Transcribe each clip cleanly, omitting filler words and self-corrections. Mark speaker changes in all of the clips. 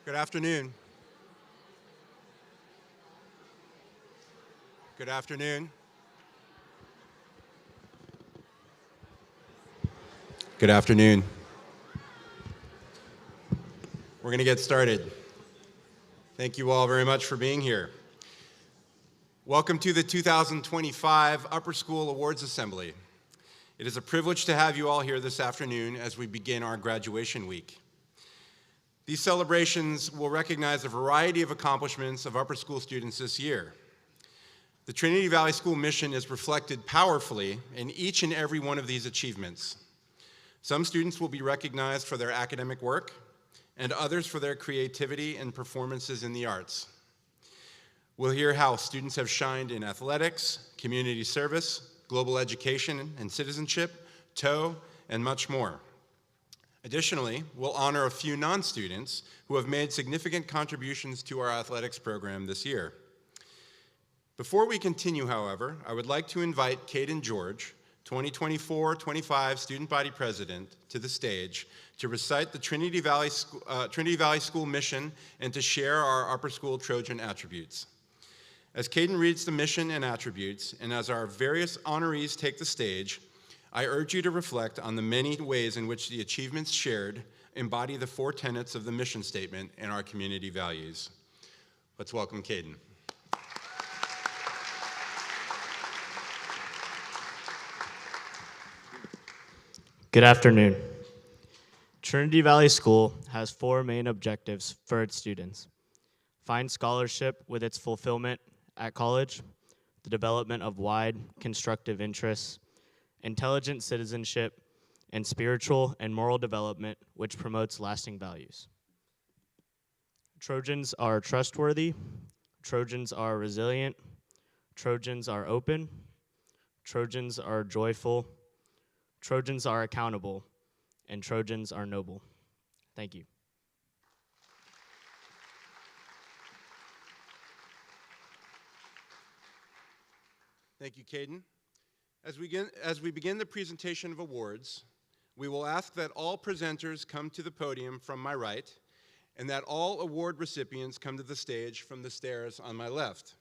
Speaker 1: Good afternoon. Good afternoon. Good afternoon. We're going to get started. Thank you all very much for being here. Welcome to the 2025 Upper School Awards Assembly. It is a privilege to have you all here this afternoon as we begin our graduation week. These celebrations will recognize a variety of accomplishments of upper school students this year. The Trinity Valley School mission is reflected powerfully in each and every one of these achievements. Some students will be recognized for their academic work, and others for their creativity and performances in the arts. We'll hear how students have shined in athletics, community service, global education and citizenship, TOE, and much more. Additionally, we'll honor a few non-students who have made significant contributions to our athletics program this year. Before we continue, however, I would like to invite Caden George, 2024-25 Student Body President, to the stage to recite the Trinity Valley School mission and to share our upper school Trojan attributes. As Caden reads the mission and attributes, and as our various honorees take the stage, I urge you to reflect on the many ways in which the achievements shared embody the 4 tenets of the mission statement and our community values. Let's welcome Caden.
Speaker 2: Good afternoon. Trinity Valley School has 4 main objectives for its students: find scholarship with its fulfillment at college, the development of wide, constructive interests, intelligent citizenship, and spiritual and moral development which promotes lasting values. Trojans are trustworthy, Trojans are resilient, Trojans are open, Trojans are joyful, Trojans are accountable, and Trojans are noble. Thank you.
Speaker 1: Thank you, Caden. As we begin the presentation of awards, we will ask that all presenters come to the podium from my right, and that all award recipients come to the stage from the stairs on my left.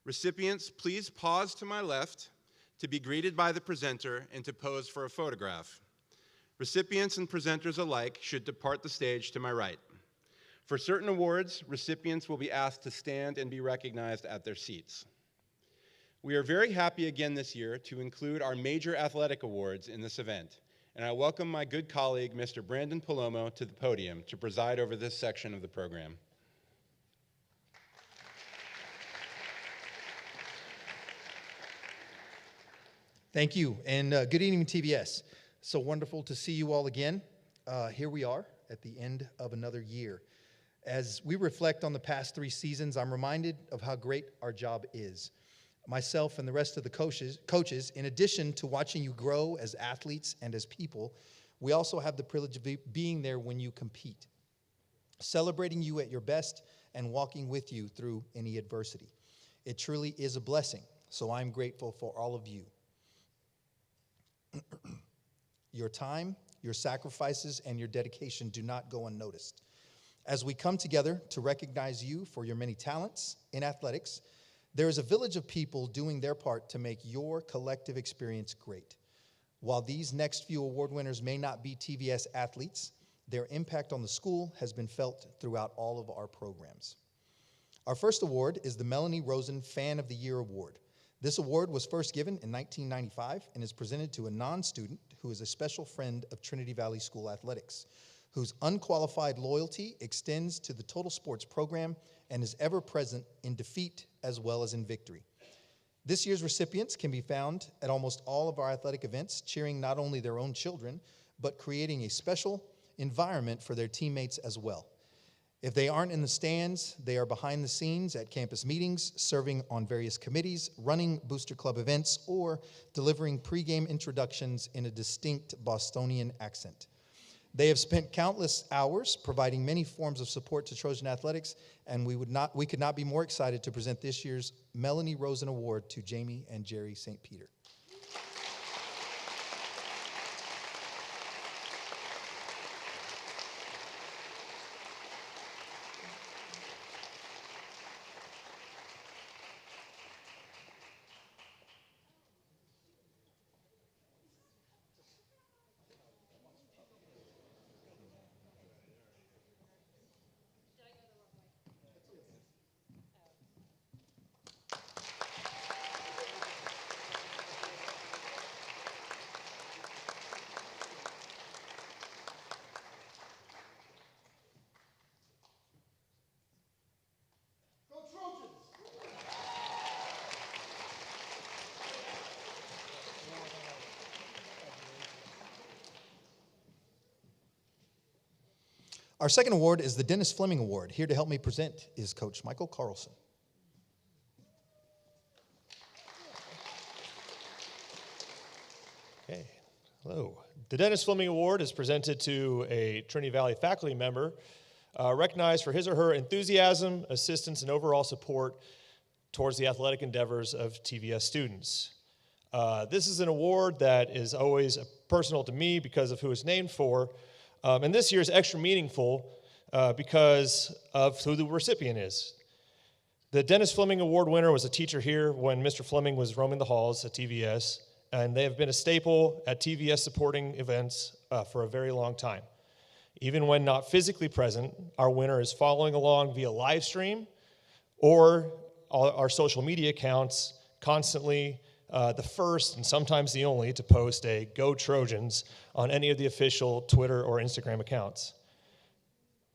Speaker 1: Recipients, please pause to my left to be greeted by the presenter and to pose for a photograph. Recipients and presenters alike should depart the stage to my right. For certain awards, recipients will be asked to stand and be recognized at their seats. We are very happy again this year to include our major athletic awards in this event, and I welcome my good colleague, Mr. Brandon Palomo, to the podium to preside over this section of the program.
Speaker 3: Thank you, and good evening, TVS. So wonderful to see you all again. Here we are at the end of another year. As we reflect on the past 3 seasons, I'm reminded of how great our job is. Myself and the rest of the coaches, in addition to watching you grow as athletes and as people, we also have the privilege of being there when you compete, celebrating you at your best and walking with you through any adversity. It truly is a blessing, so I'm grateful for all of you. Your time, your sacrifices, and your dedication do not go unnoticed. As we come together to recognize you for your many talents in athletics, there is a village of people doing their part to make your collective experience great. While these next few award winners may not be TVS athletes, their impact on the school has been felt throughout all of our programs. Our first award is the Melanie Rosen Fan of the Year Award. This award was first given in 1995 and is presented to a non-student who is a special friend of Trinity Valley School athletics, whose unqualified loyalty extends to the total sports program and is ever present in defeat as well as in victory. This year's recipients can be found at almost all of our athletic events, cheering not only their own children, but creating a special environment for their teammates as well. If they aren't in the stands, they are behind the scenes at campus meetings, serving on various committees, running Booster Club events, or delivering pregame introductions in a distinct Bostonian accent. They have spent countless hours providing many forms of support to Trojan athletics, and we could not be more excited to present this year's Melanie Rosen Award to Jamie and Jerry St. Peter. Our second award is the Dennis Fleming Award. Here to help me present is Coach Michael Carlson.
Speaker 4: Okay, hello. The Dennis Fleming Award is presented to a Trinity Valley faculty member recognized for his or her enthusiasm, assistance, and overall support towards the athletic endeavors of TVS students. This is an award that is always personal to me because of who it's named for, and this year is extra meaningful because of who the recipient is. The Dennis Fleming Award winner was a teacher here when Mr. Fleming was roaming the halls at TVS, and they have been a staple at TVS supporting events for a very long time. Even when not physically present, our winner is following along via live stream or our social media accounts, constantly the first and sometimes the only to post a Go Trojans on any of the official Twitter or Instagram accounts.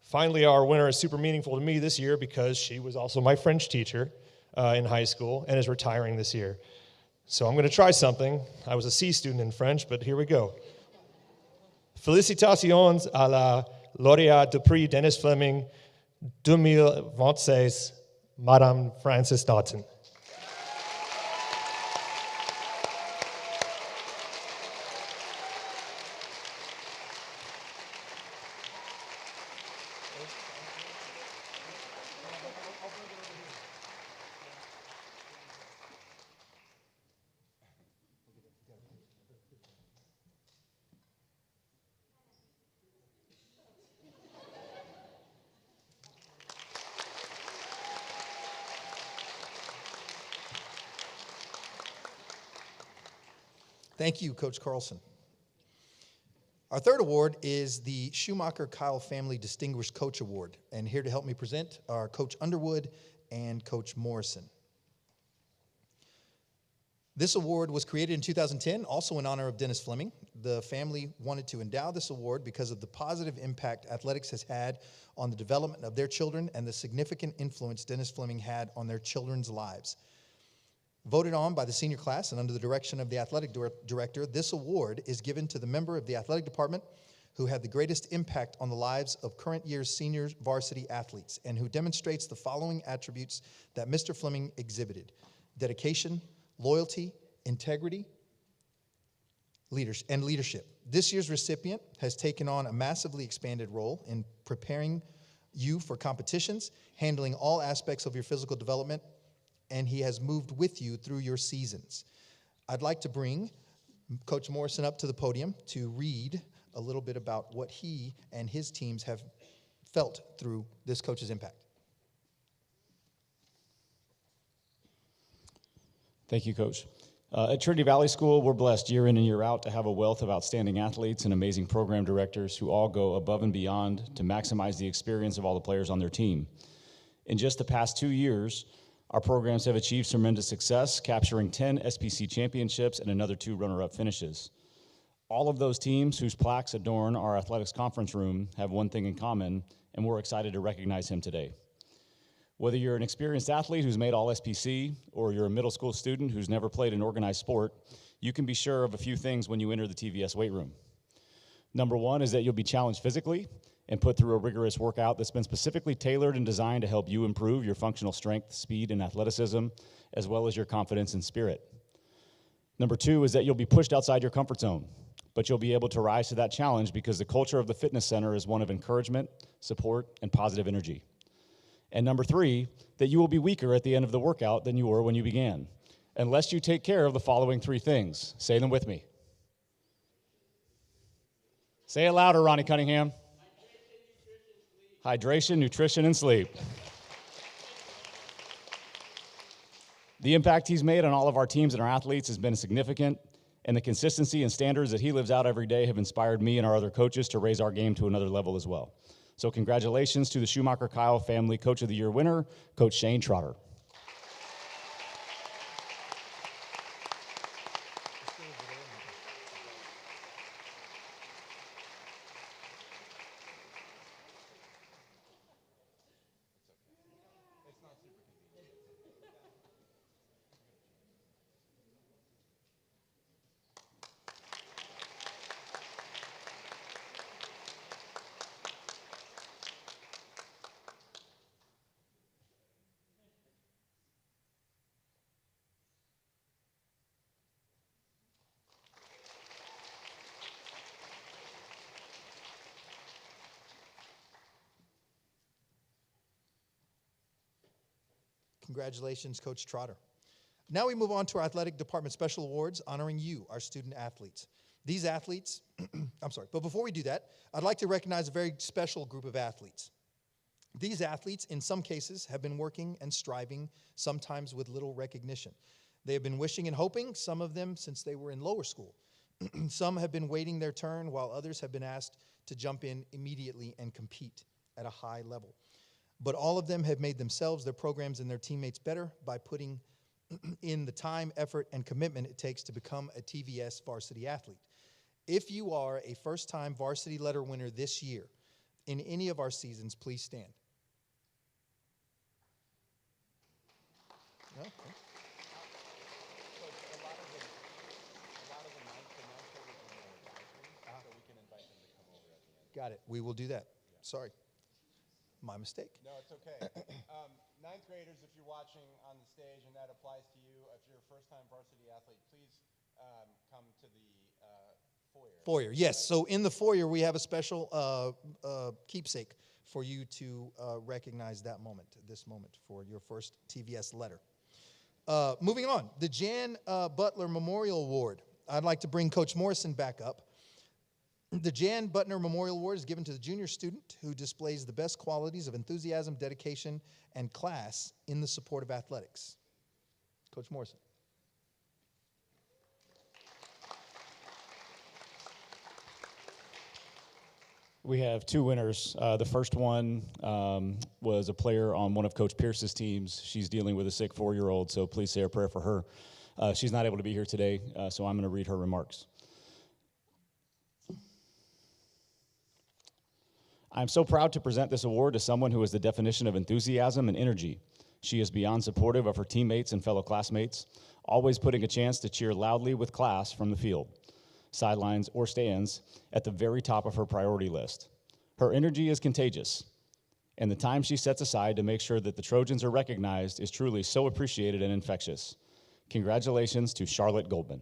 Speaker 4: Finally, our winner is super meaningful to me this year because she was also my French teacher in high school and is retiring this year. So I'm going to try something. I was a C student in French, but here we go. Félicitations à la lauréate du prix Dennis Fleming 2026, Madame Frances Dodson.
Speaker 3: Thank you, Coach Carlson. Our third award is the Schumacher-Kyle Family Distinguished Coach Award. And here to help me present are Coach Underwood and Coach Morrison. This award was created in 2010, also in honor of Dennis Fleming. The family wanted to endow this award because of the positive impact athletics has had on the development of their children and the significant influence Dennis Fleming had on their children's lives. Voted on by the senior class and under the direction of the athletic director, this award is given to the member of the athletic department who had the greatest impact on the lives of current year's senior varsity athletes and who demonstrates the following attributes that Mr. Fleming exhibited: dedication, loyalty, integrity, and leadership. This year's recipient has taken on a massively expanded role in preparing you for competitions, handling all aspects of your physical development, and he has moved with you through your seasons. I'd like to bring Coach Morrison up to the podium to read a little bit about what he and his teams have felt through this coach's impact.
Speaker 5: Thank you, Coach. At Trinity Valley School, we're blessed year in and year out to have a wealth of outstanding athletes and amazing program directors who all go above and beyond to maximize the experience of all the players on their team. In just the past 2 years, our programs have achieved tremendous success, capturing 10 SPC championships and another 2 runner-up finishes. All of those teams whose plaques adorn our athletics conference room have one thing in common, and we're excited to recognize him today. Whether you're an experienced athlete who's made all SPC, or you're a middle school student who's never played an organized sport, you can be sure of a few things when you enter the TVS weight room. Number one is that you'll be challenged physically and put through a rigorous workout that's been specifically tailored and designed to help you improve your functional strength, speed, and athleticism, as well as your confidence and spirit. Number two is that you'll be pushed outside your comfort zone, but you'll be able to rise to that challenge because the culture of the fitness center is one of encouragement, support, and positive energy. And number three, that you will be weaker at the end of the workout than you were when you began, unless you take care of the following 3 things. Say them with me. Say it louder, Ronnie Cunningham. Hydration, nutrition, and sleep. The impact he's made on all of our teams and our athletes has been significant, and the consistency and standards that he lives out every day have inspired me and our other coaches to raise our game to another level as well. So congratulations to the Schumacher-Kyle Family Coach of the Year winner, Coach Shane Trotter.
Speaker 3: Congratulations, Coach Trotter. Now we move on to our athletic department special awards honoring you, our student athletes. These athletes, but before we do that, I'd like to recognize a very special group of athletes. These athletes, in some cases, have been working and striving, sometimes with little recognition. They have been wishing and hoping, some of them since they were in lower school. Some have been waiting their turn, while others have been asked to jump in immediately and compete at a high level. But all of them have made themselves, their programs, and their teammates better by putting in the time, effort, and commitment it takes to become a TVS varsity athlete. If you are a first-time varsity letter winner this year in any of our seasons, please stand. No? Okay. Got it. We will do that. Sorry. My mistake.
Speaker 1: No, it's okay. Ninth graders, if you're watching on the stage, and that applies to you, if you're a first-time varsity athlete, please come to the foyer.
Speaker 3: Foyer, yes. So in the foyer, we have a special keepsake for you to recognize that moment, this moment, for your first TVS letter. Moving on, the Jan Butler Memorial Award. I'd like to bring Coach Morrison back up. The Jan Butler Memorial Award is given to the junior student who displays the best qualities of enthusiasm, dedication, and class in the support of athletics. Coach Morrison.
Speaker 5: We have two winners. The first one was a player on one of Coach Pierce's teams. She's dealing with a sick 4-year-old, so please say a prayer for her. She's not able to be here today, so I'm going to read her remarks. I'm so proud to present this award to someone who is the definition of enthusiasm and energy. She is beyond supportive of her teammates and fellow classmates, always putting a chance to cheer loudly with class from the field, sidelines, or stands at the very top of her priority list. Her energy is contagious, and the time she sets aside to make sure that the Trojans are recognized is truly so appreciated and infectious. Congratulations to Charlotte Goldman.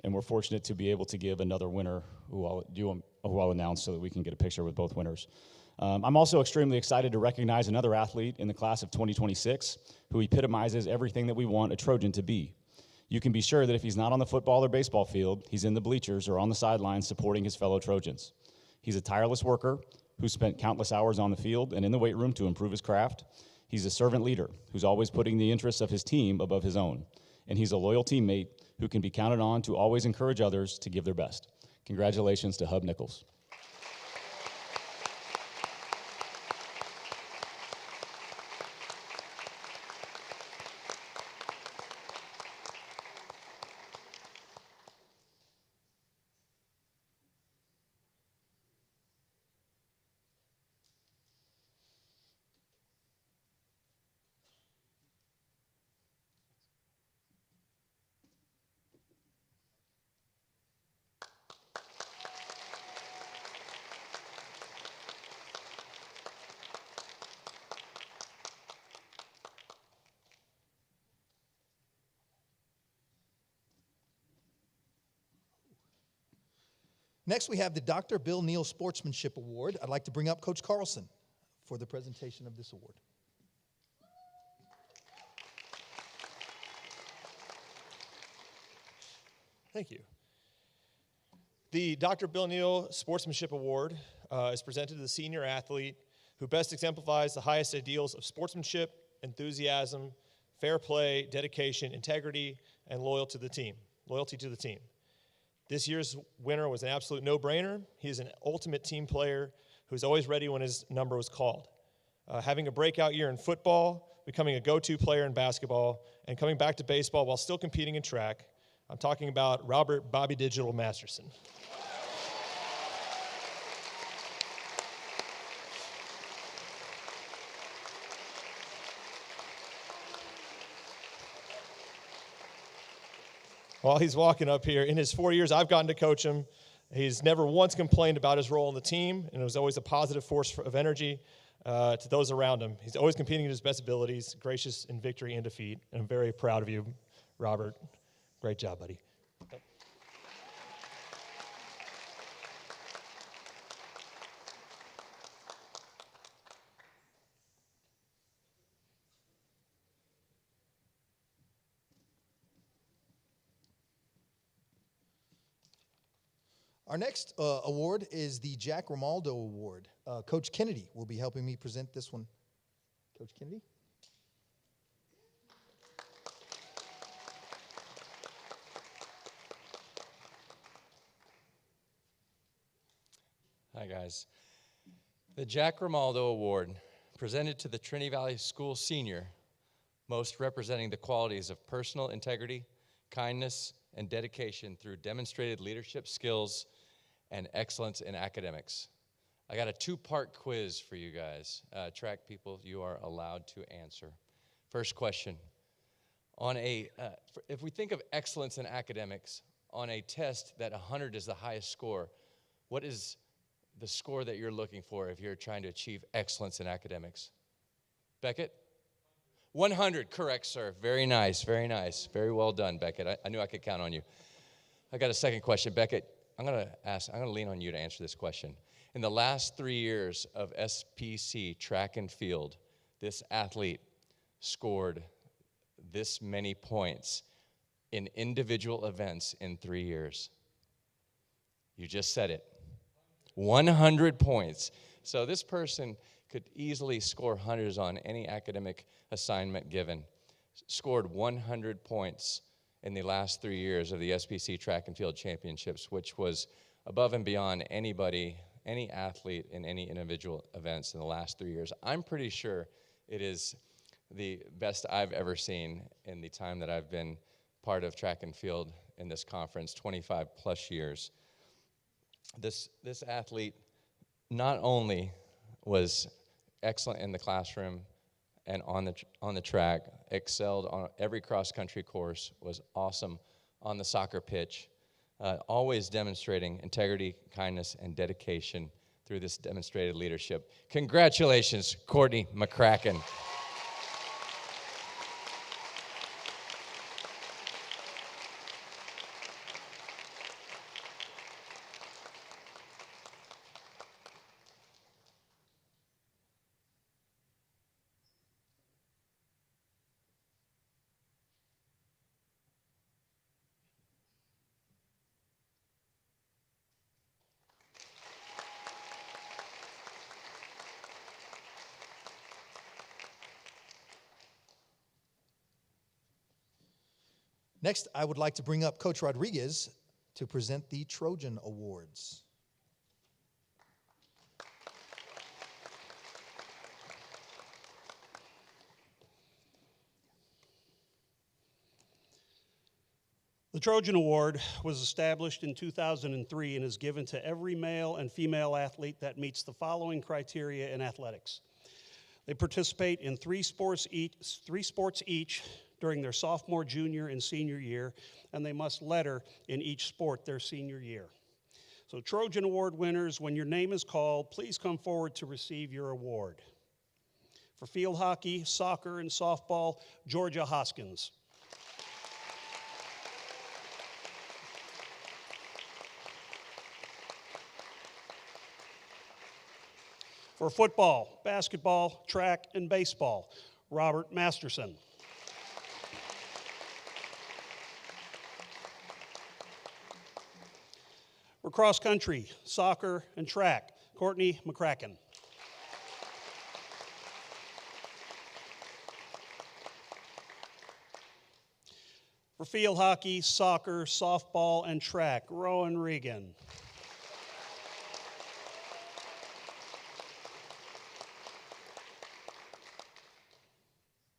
Speaker 5: And we're fortunate to be able to give another winner who I'll announce so that we can get a picture with both winners. I'm also extremely excited to recognize another athlete in the class of 2026 who epitomizes everything that we want a Trojan to be. You can be sure that if he's not on the football or baseball field, he's in the bleachers or on the sidelines supporting his fellow Trojans. He's a tireless worker who spent countless hours on the field and in the weight room to improve his craft. He's a servant leader who's always putting the interests of his team above his own. And he's a loyal teammate who can be counted on to always encourage others to give their best. Congratulations to Hub Nichols.
Speaker 3: Next, we have the Dr. Bill Neal Sportsmanship Award. I'd like to bring up Coach Carlson for the presentation of this award.
Speaker 4: Thank you. The Dr. Bill Neal Sportsmanship Award is presented to the senior athlete who best exemplifies the highest ideals of sportsmanship, enthusiasm, fair play, dedication, integrity, and loyalty to the team. This year's winner was an absolute no-brainer. He is an ultimate team player who's always ready when his number was called. Having a breakout year in football, becoming a go-to player in basketball, and coming back to baseball while still competing in track. I'm talking about Robert Bobby Digital Masterson. While he's walking up here, in his 4 years I've gotten to coach him, he's never once complained about his role in the team, and it was always a positive force of energy. to those around him. He's always competing at his best abilities, gracious in victory and defeat, and I'm very proud of you, Robert. Great job, buddy.
Speaker 3: Our next award is the Jack Romaldo Award. Coach Kennedy will be helping me present this one. Coach Kennedy?
Speaker 6: Hi, guys. The Jack Romaldo Award, presented to the Trinity Valley School senior, most representing the qualities of personal integrity, kindness, and dedication through demonstrated leadership skills and excellence in academics. I got a two-part quiz for you guys. Track people, you are allowed to answer. First question. If we think of excellence in academics, on a test that 100 is the highest score, what is the score that you're looking for if you're trying to achieve excellence in academics? Beckett? 100, correct, sir. Very nice, very nice. Very well done, Beckett. I knew I could count on you. I got a second question. Beckett, I'm going to lean on you to answer this question. In the last 3 years of SPC track and field, this athlete scored this many points in individual events in 3 years. You just said it. 100 points. So this person could easily score hundreds on any academic assignment given. Scored 100 points in the last 3 years of the SPC Track and Field Championships, which was above and beyond anybody, any athlete in any individual events in the last 3 years. I'm pretty sure it is the best I've ever seen in the time that I've been part of track and field in this conference, 25 plus years. This athlete not only was excellent in the classroom and on the track, excelled on every cross-country course, was awesome on the soccer pitch, always demonstrating integrity, kindness, and dedication through this demonstrated leadership. Congratulations, Courtney McCracken.
Speaker 3: Next, I would like to bring up Coach Rodriguez to present the Trojan Awards.
Speaker 7: The Trojan Award was established in 2003 and is given to every male and female athlete that meets the following criteria in athletics. They participate in three sports each during their sophomore, junior, and senior year, and they must letter in each sport their senior year. So Trojan Award winners, when your name is called, please come forward to receive your award. For field hockey, soccer, and softball, Georgia Hoskins. For football, basketball, track, and baseball, Robert Masterson. For cross country, soccer, and track, Courtney McCracken. For field hockey, soccer, softball, and track, Rowan Regan.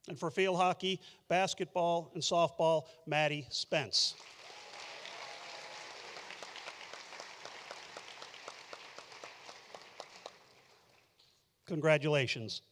Speaker 7: And for field hockey, basketball, and softball, Maddie Spence. Congratulations.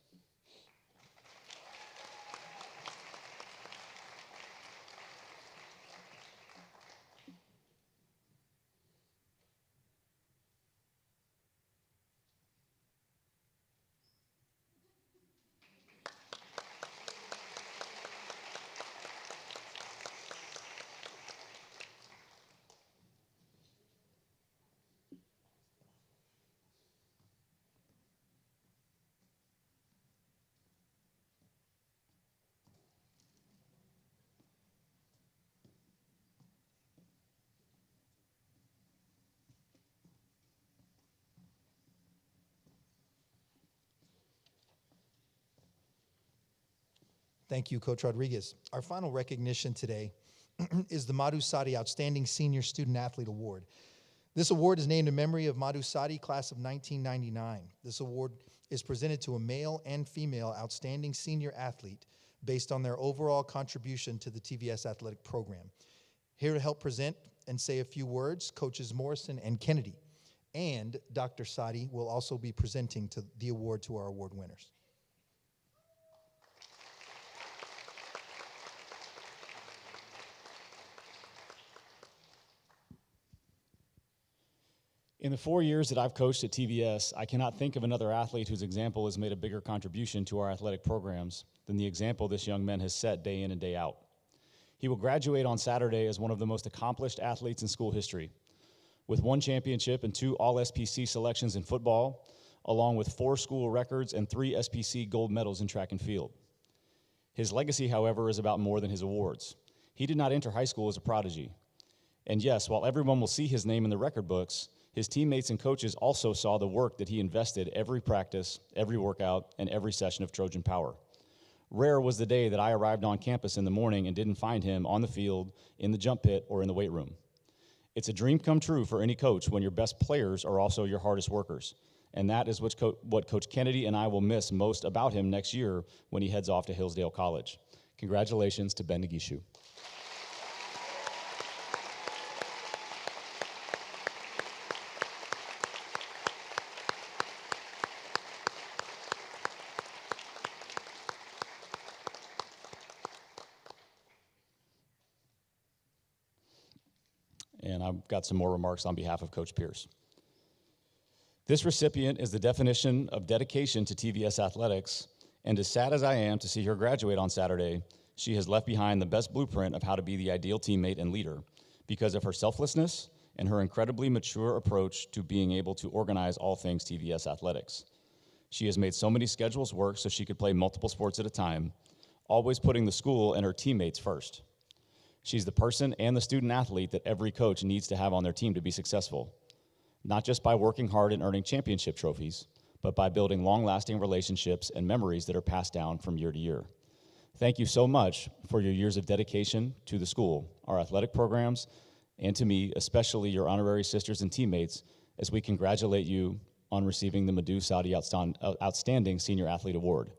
Speaker 3: Thank you, Coach Rodriguez. Our final recognition today is the Madhu Sadi Outstanding Senior Student Athlete Award. This award is named in memory of Madhu Sadi, class of 1999. This award is presented to a male and female outstanding senior athlete based on their overall contribution to the TVS athletic program. Here to help present and say a few words, Coaches Morrison and Kennedy. And Dr. Sadi will also be presenting the award to our award winners.
Speaker 5: In the 4 years that I've coached at TVS, I cannot think of another athlete whose example has made a bigger contribution to our athletic programs than the example this young man has set day in and day out. He will graduate on Saturday as one of the most accomplished athletes in school history, with 1 championship and 2 All-SPC selections in football, along with 4 school records and 3 SPC gold medals in track and field. His legacy, however, is about more than his awards. He did not enter high school as a prodigy. And yes, while everyone will see his name in the record books, his teammates and coaches also saw the work that he invested every practice, every workout, and every session of Trojan Power. Rare was the day that I arrived on campus in the morning and didn't find him on the field, in the jump pit, or in the weight room. It's a dream come true for any coach when your best players are also your hardest workers. And that is what Coach Kennedy and I will miss most about him next year when he heads off to Hillsdale College. Congratulations to Ben Nagishu. And I've got some more remarks on behalf of Coach Pierce. This recipient is the definition of dedication to TVS athletics, and as sad as I am to see her graduate on Saturday, she has left behind the best blueprint of how to be the ideal teammate and leader because of her selflessness and her incredibly mature approach to being able to organize all things TVS athletics. She has made so many schedules work so she could play multiple sports at a time, always putting the school and her teammates first. She's the person and the student athlete that every coach needs to have on their team to be successful, not just by working hard and earning championship trophies, but by building long-lasting relationships and memories that are passed down from year to year. Thank you so much for your years of dedication to the school, our athletic programs, and to me, especially your honorary sisters and teammates, as we congratulate you on receiving the Madhu Sadi Outstanding Senior Athlete Award.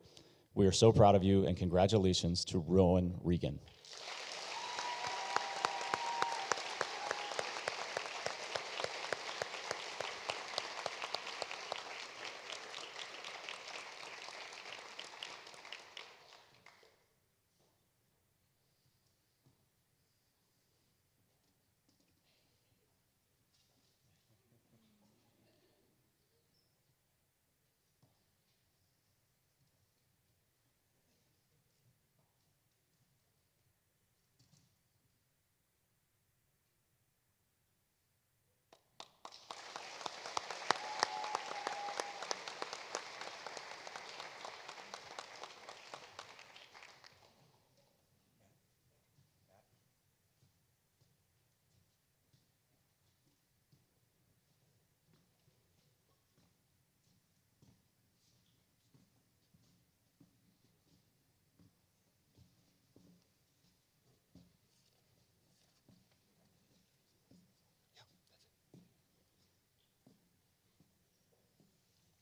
Speaker 5: We are so proud of you, and congratulations to Rowan Regan.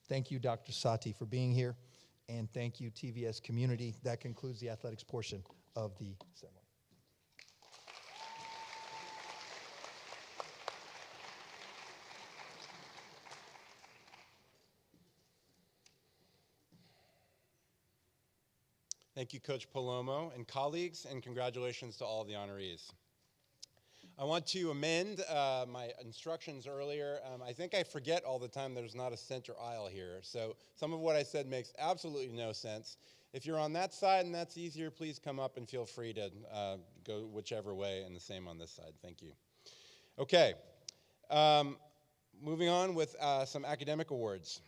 Speaker 3: Thank you, Dr. Sati, for being here, and thank you, TVS community. That concludes the athletics portion of the ceremony.
Speaker 1: Thank you, Coach Palomo and colleagues, and congratulations to all the honorees. I want to amend my instructions earlier. I think I forget all the time there's not a center aisle here, so some of what I said makes absolutely no sense. If you're on that side and that's easier, please come up and feel free to go whichever way, and the same on this side. Thank you. Okay, moving on with some academic awards.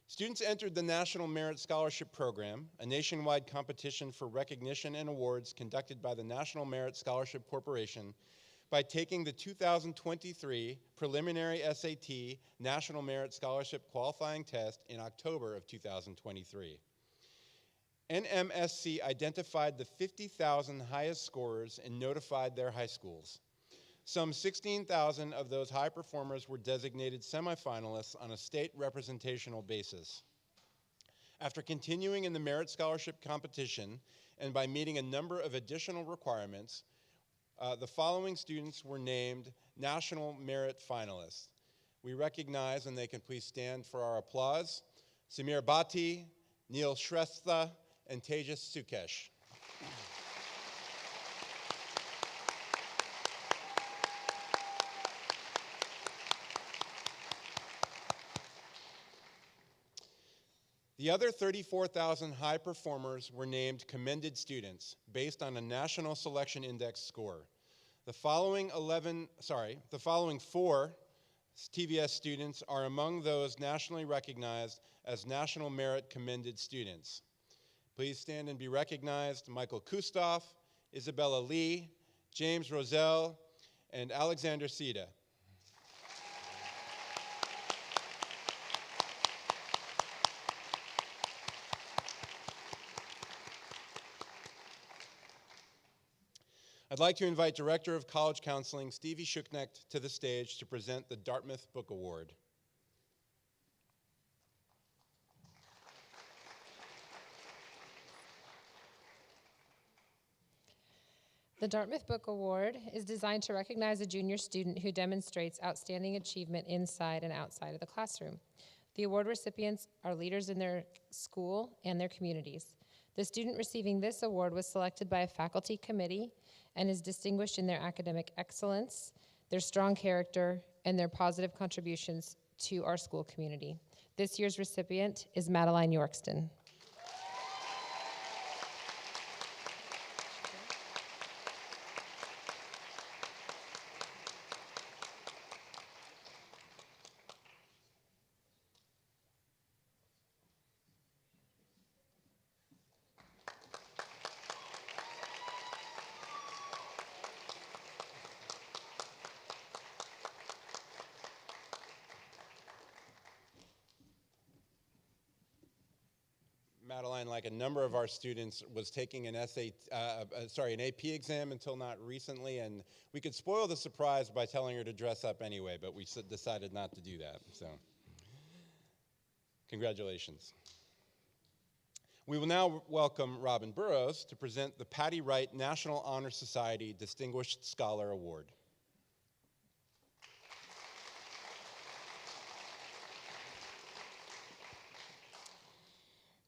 Speaker 1: Students entered the National Merit Scholarship Program, a nationwide competition for recognition and awards conducted by the National Merit Scholarship Corporation, by taking the 2023 preliminary SAT National Merit Scholarship qualifying test in October of 2023. NMSC identified the 50,000 highest scorers and notified their high schools. Some 16,000 of those high performers were designated semifinalists on a state representational basis. After continuing in the merit scholarship competition and by meeting a number of additional requirements, the following students were named National Merit Finalists. We recognize, and they can please stand for our applause, Samir Bhatti, Neil Shrestha, and Tejas Sukesh. The other 34,000 high performers were named commended students based on a National Selection Index score. The following four TVS students are among those nationally recognized as National Merit Commended Students. Please stand and be recognized: Michael Kustoff, Isabella Lee, James Roselle, and Alexander Sida. I'd like to invite Director of College Counseling, Stevie Schucknecht, to the stage to present the Dartmouth Book Award.
Speaker 8: The Dartmouth Book Award is designed to recognize a junior student who demonstrates outstanding achievement inside and outside of the classroom. The award recipients are leaders in their school and their communities. The student receiving this award was selected by a faculty committee and is distinguished in their academic excellence, their strong character, and their positive contributions to our school community. This year's recipient is Madeline Yorkston.
Speaker 1: Madeline, like a number of our students, was taking an AP exam until not recently, and we could spoil the surprise by telling her to dress up anyway, but we decided not to do that, so congratulations. We will now welcome Robin Burrows to present the Patty Wright National Honor Society Distinguished Scholar Award.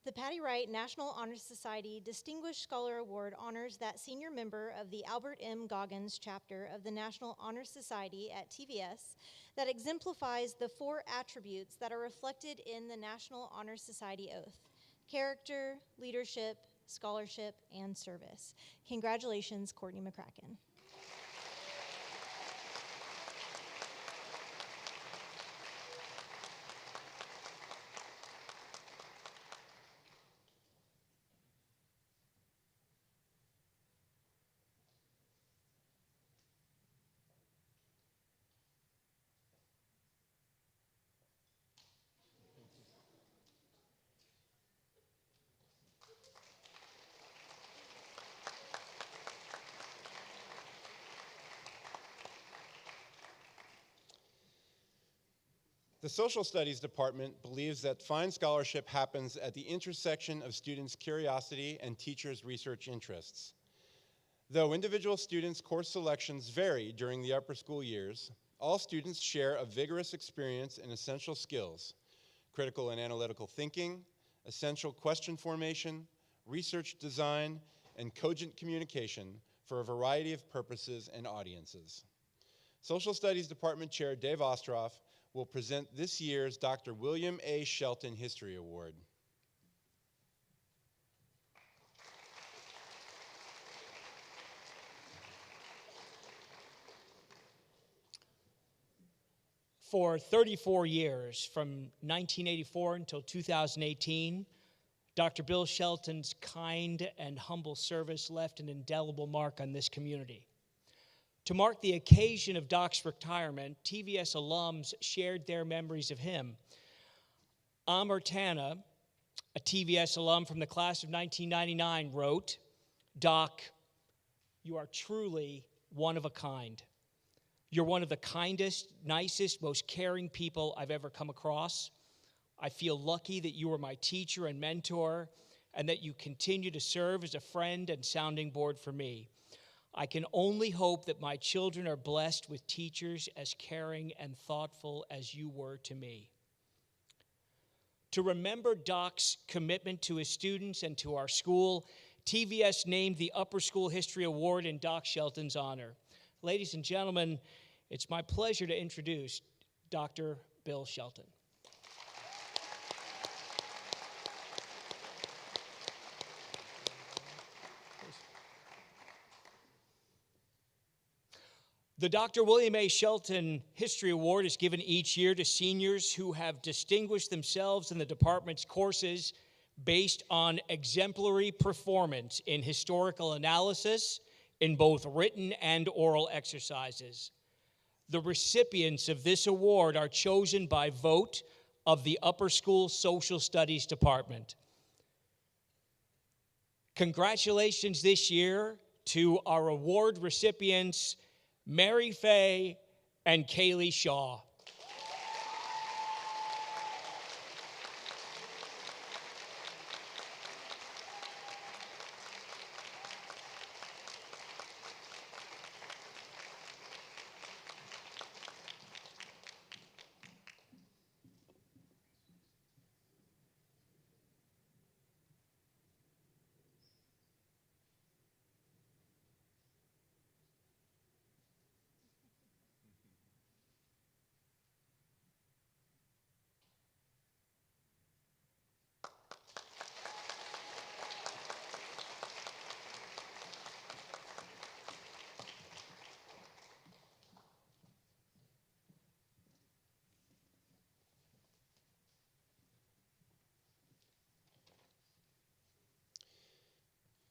Speaker 9: The Patty Wright National Honor Society Distinguished Scholar Award honors that senior member of the Albert M. Goggins chapter of the National Honor Society at TVS that exemplifies the 4 attributes that are reflected in the National Honor Society oath: character, leadership, scholarship, and service. Congratulations, Courtney McCracken.
Speaker 1: The Social Studies Department believes that fine scholarship happens at the intersection of students' curiosity and teachers' research interests. Though individual students' course selections vary during the upper school years, all students share a vigorous experience in essential skills: critical and analytical thinking, essential question formation, research design, and cogent communication for a variety of purposes and audiences. Social Studies Department Chair Dave Ostroff will present this year's Dr. William A. Shelton History Award.
Speaker 10: For 34 years, from 1984 until 2018, Dr. Bill Shelton's kind and humble service left an indelible mark on this community. To mark the occasion of Doc's retirement, TVS alums shared their memories of him. Amar Tana, a TVS alum from the class of 1999, wrote, "Doc, you are truly one of a kind. You're one of the kindest, nicest, most caring people I've ever come across. I feel lucky that you were my teacher and mentor, and that you continue to serve as a friend and sounding board for me. I can only hope that my children are blessed with teachers as caring and thoughtful as you were to me." To remember Doc's commitment to his students and to our school, TVS named the Upper School History Award in Doc Shelton's honor. Ladies and gentlemen, it's my pleasure to introduce Dr. Bill Shelton. The Dr. William A. Shelton History Award is given each year to seniors who have distinguished themselves in the department's courses based on exemplary performance in historical analysis in both written and oral exercises. The recipients of this award are chosen by vote of the Upper School Social Studies Department. Congratulations this year to our award recipients, Mary Faye and Kaylee Shaw.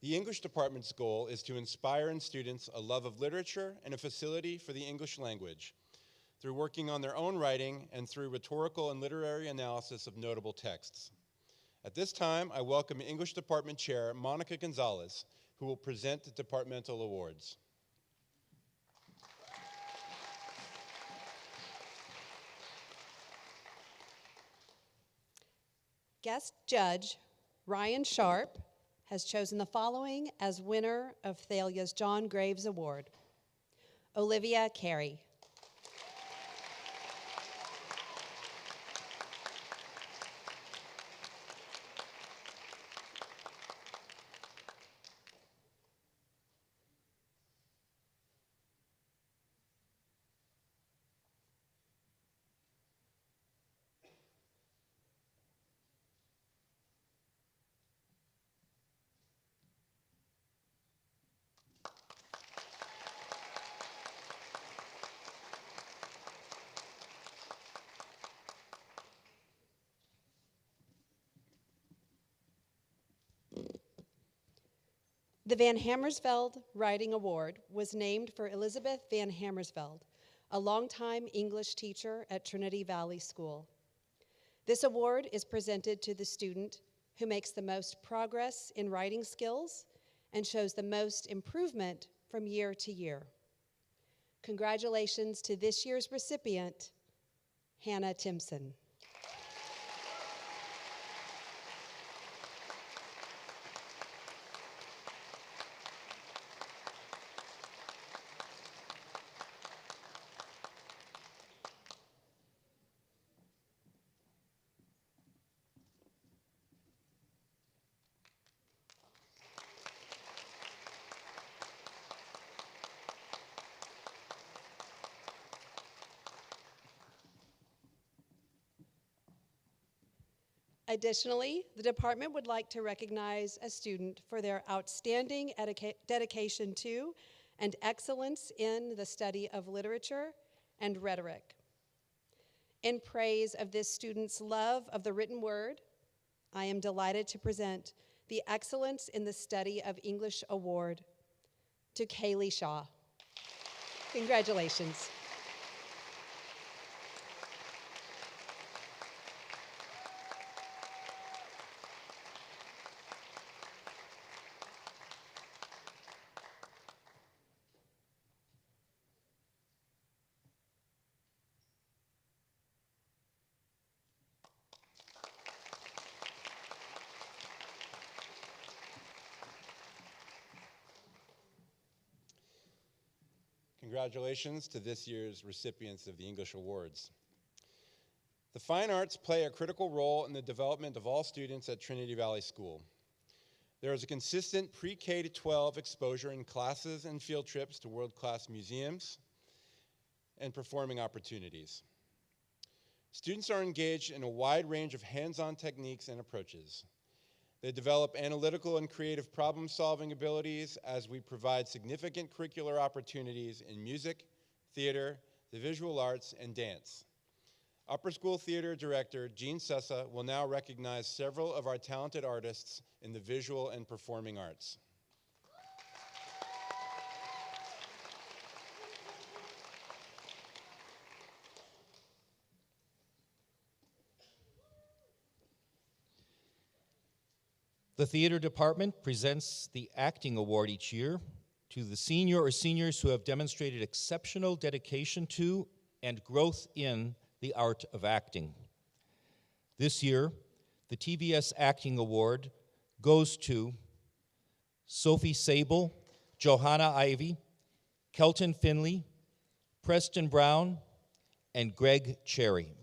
Speaker 1: The English department's goal is to inspire in students a love of literature and a facility for the English language through working on their own writing and through rhetorical and literary analysis of notable texts. At this time, I welcome English Department Chair Monica Gonzalez, who will present the departmental awards.
Speaker 11: Guest judge Ryan Sharp has chosen the following as winner of Thalia's John Graves Award: Olivia Carey, The Van Hammersveld Writing Award was named for Elizabeth Van Hammersveld, a longtime English teacher at Trinity Valley School. This award is presented to the student who makes the most progress in writing skills and shows the most improvement from year to year. Congratulations to this year's recipient, Hannah Timpson. Additionally, the department would like to recognize a student for their outstanding dedication to and excellence in the study of literature and rhetoric. In praise of this student's love of the written word, I am delighted to present the Excellence in the Study of English Award to Kaylee Shaw. Congratulations.
Speaker 1: congratulations to this year's recipients of the English Awards. The fine arts play a critical role in the development of all students at Trinity Valley School. There is a consistent pre-K to 12 exposure in classes and field trips to world-class museums and performing opportunities. Students are engaged in a wide range of hands-on techniques and approaches. They develop analytical and creative problem-solving abilities as we provide significant curricular opportunities in music, theater, the visual arts, and dance. Upper School Theater Director Jean Sessa will now recognize several of our talented artists in the visual and performing arts.
Speaker 12: The theater department presents the acting award each year to the senior or seniors who have demonstrated exceptional dedication to and growth in the art of acting. This year, the TVS Acting Award goes to Sophie Sable, Johanna Ivy, Kelton Finley, Preston Brown, and Greg Cherry.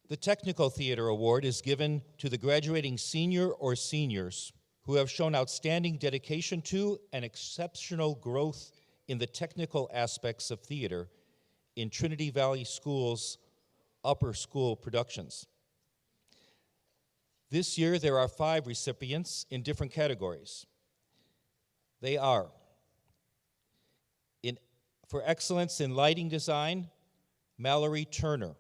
Speaker 12: The Technical Theater Award is given to the graduating senior or seniors who have shown outstanding dedication to and exceptional growth in the technical aspects of theater in Trinity Valley School's upper school productions. This year, there are 5 recipients in different categories. They are, for excellence in lighting design, Mallory Turner.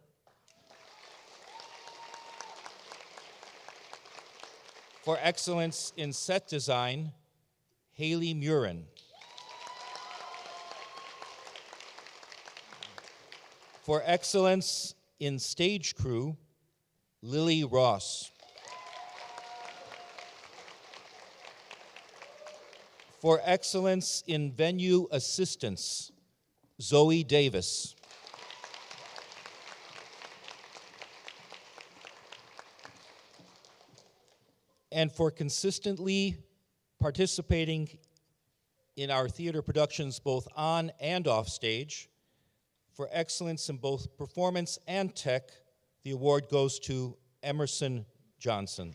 Speaker 12: For excellence in set design, Haley Murin. For excellence in stage crew, Lily Ross. For excellence in venue assistance, Zoe Davis. And for consistently participating in our theater productions both on and off stage, for excellence in both performance and tech, the award goes to Emerson Johnson.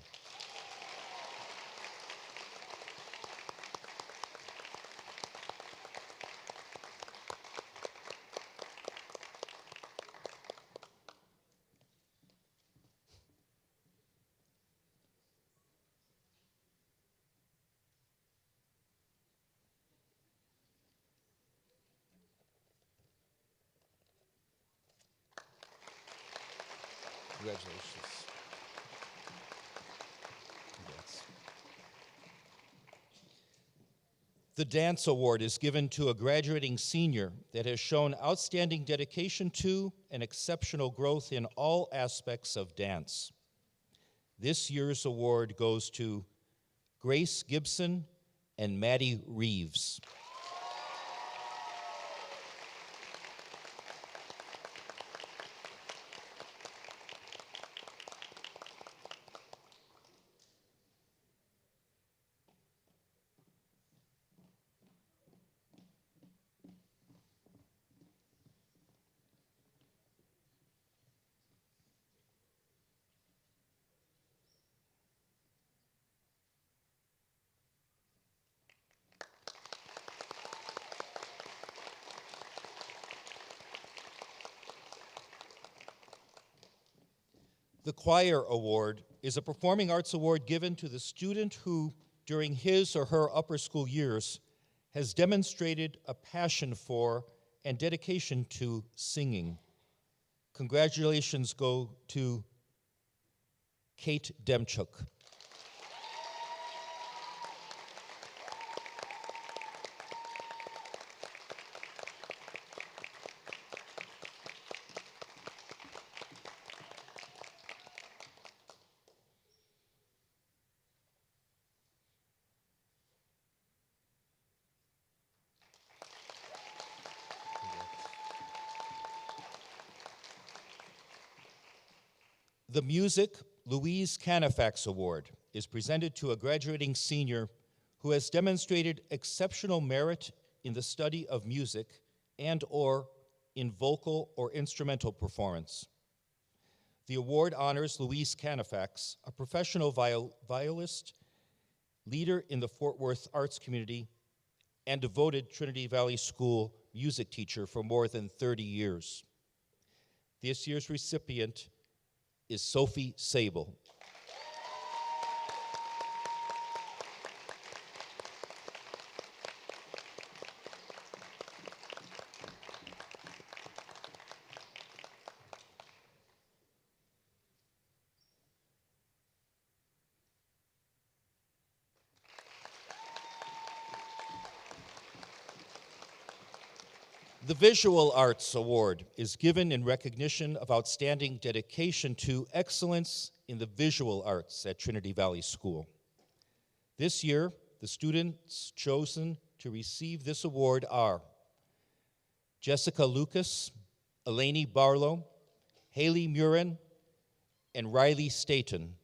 Speaker 12: Congratulations. Congrats. The Dance Award is given to a graduating senior that has shown outstanding dedication to and exceptional growth in all aspects of dance. This year's award goes to Grace Gibson and Maddie Reeves. The Choir Award is a performing arts award given to the student who, during his or her upper school years, has demonstrated a passion for and dedication to singing. Congratulations go to Kate Demchuk. The Music Louise Canifax Award is presented to a graduating senior who has demonstrated exceptional merit in the study of music and/or in vocal or instrumental performance. The award honors Louise Canifax, a professional violist, leader in the Fort Worth arts community, and devoted Trinity Valley School music teacher for more than 30 years. This year's recipient is Sophie Sable. The Visual Arts Award is given in recognition of outstanding dedication to excellence in the visual arts at Trinity Valley School. This year, the students chosen to receive this award are Jessica Lucas, Eleni Barlow, Haley Murin, and Riley Staten.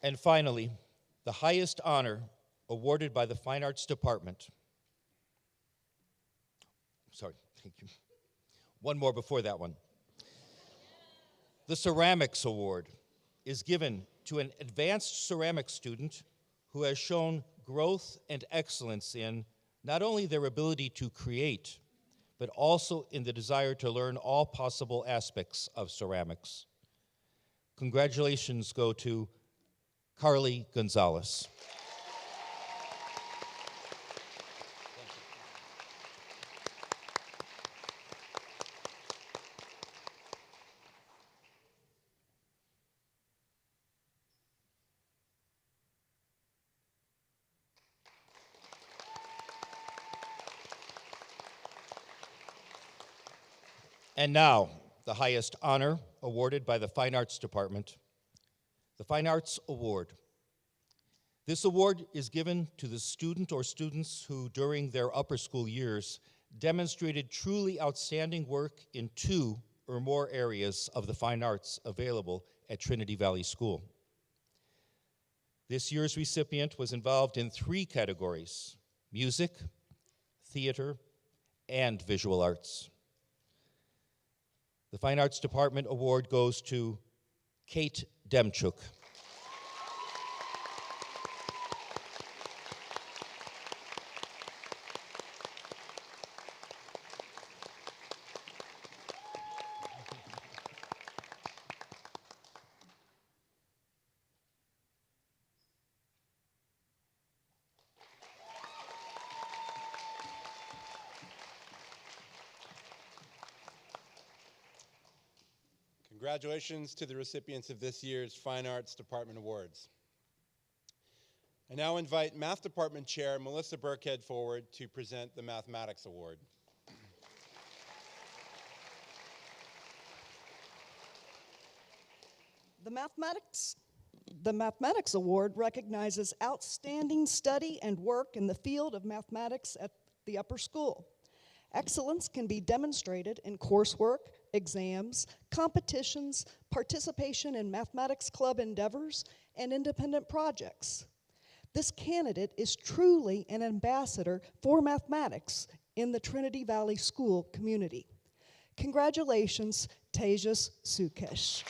Speaker 12: And finally, the highest honor awarded by the Fine Arts Department. Sorry, thank you. One more before that one. The Ceramics Award is given to an advanced ceramics student who has shown growth and excellence in not only their ability to create, but also in the desire to learn all possible aspects of ceramics. Congratulations go to Carly Gonzalez. And now, the highest honor awarded by the Fine Arts Department, the Fine Arts Award. This award is given to the student or students who, during their upper school years, demonstrated truly outstanding work in 2 or more areas of the fine arts available at Trinity Valley School. This year's recipient was involved in 3 categories: music, theater, and visual arts. The Fine Arts Department Award goes to Kate Demchuk.
Speaker 1: Congratulations to the recipients of this year's Fine Arts Department Awards. I now invite Math Department Chair Melissa Burkhead forward to present the Mathematics Award.
Speaker 13: The Mathematics Award recognizes outstanding study and work in the field of mathematics at the upper school. Excellence can be demonstrated in coursework, exams, competitions, participation in mathematics club endeavors, and independent projects. This candidate is truly an ambassador for mathematics in the Trinity Valley School community. Congratulations, Tejas Sukesh.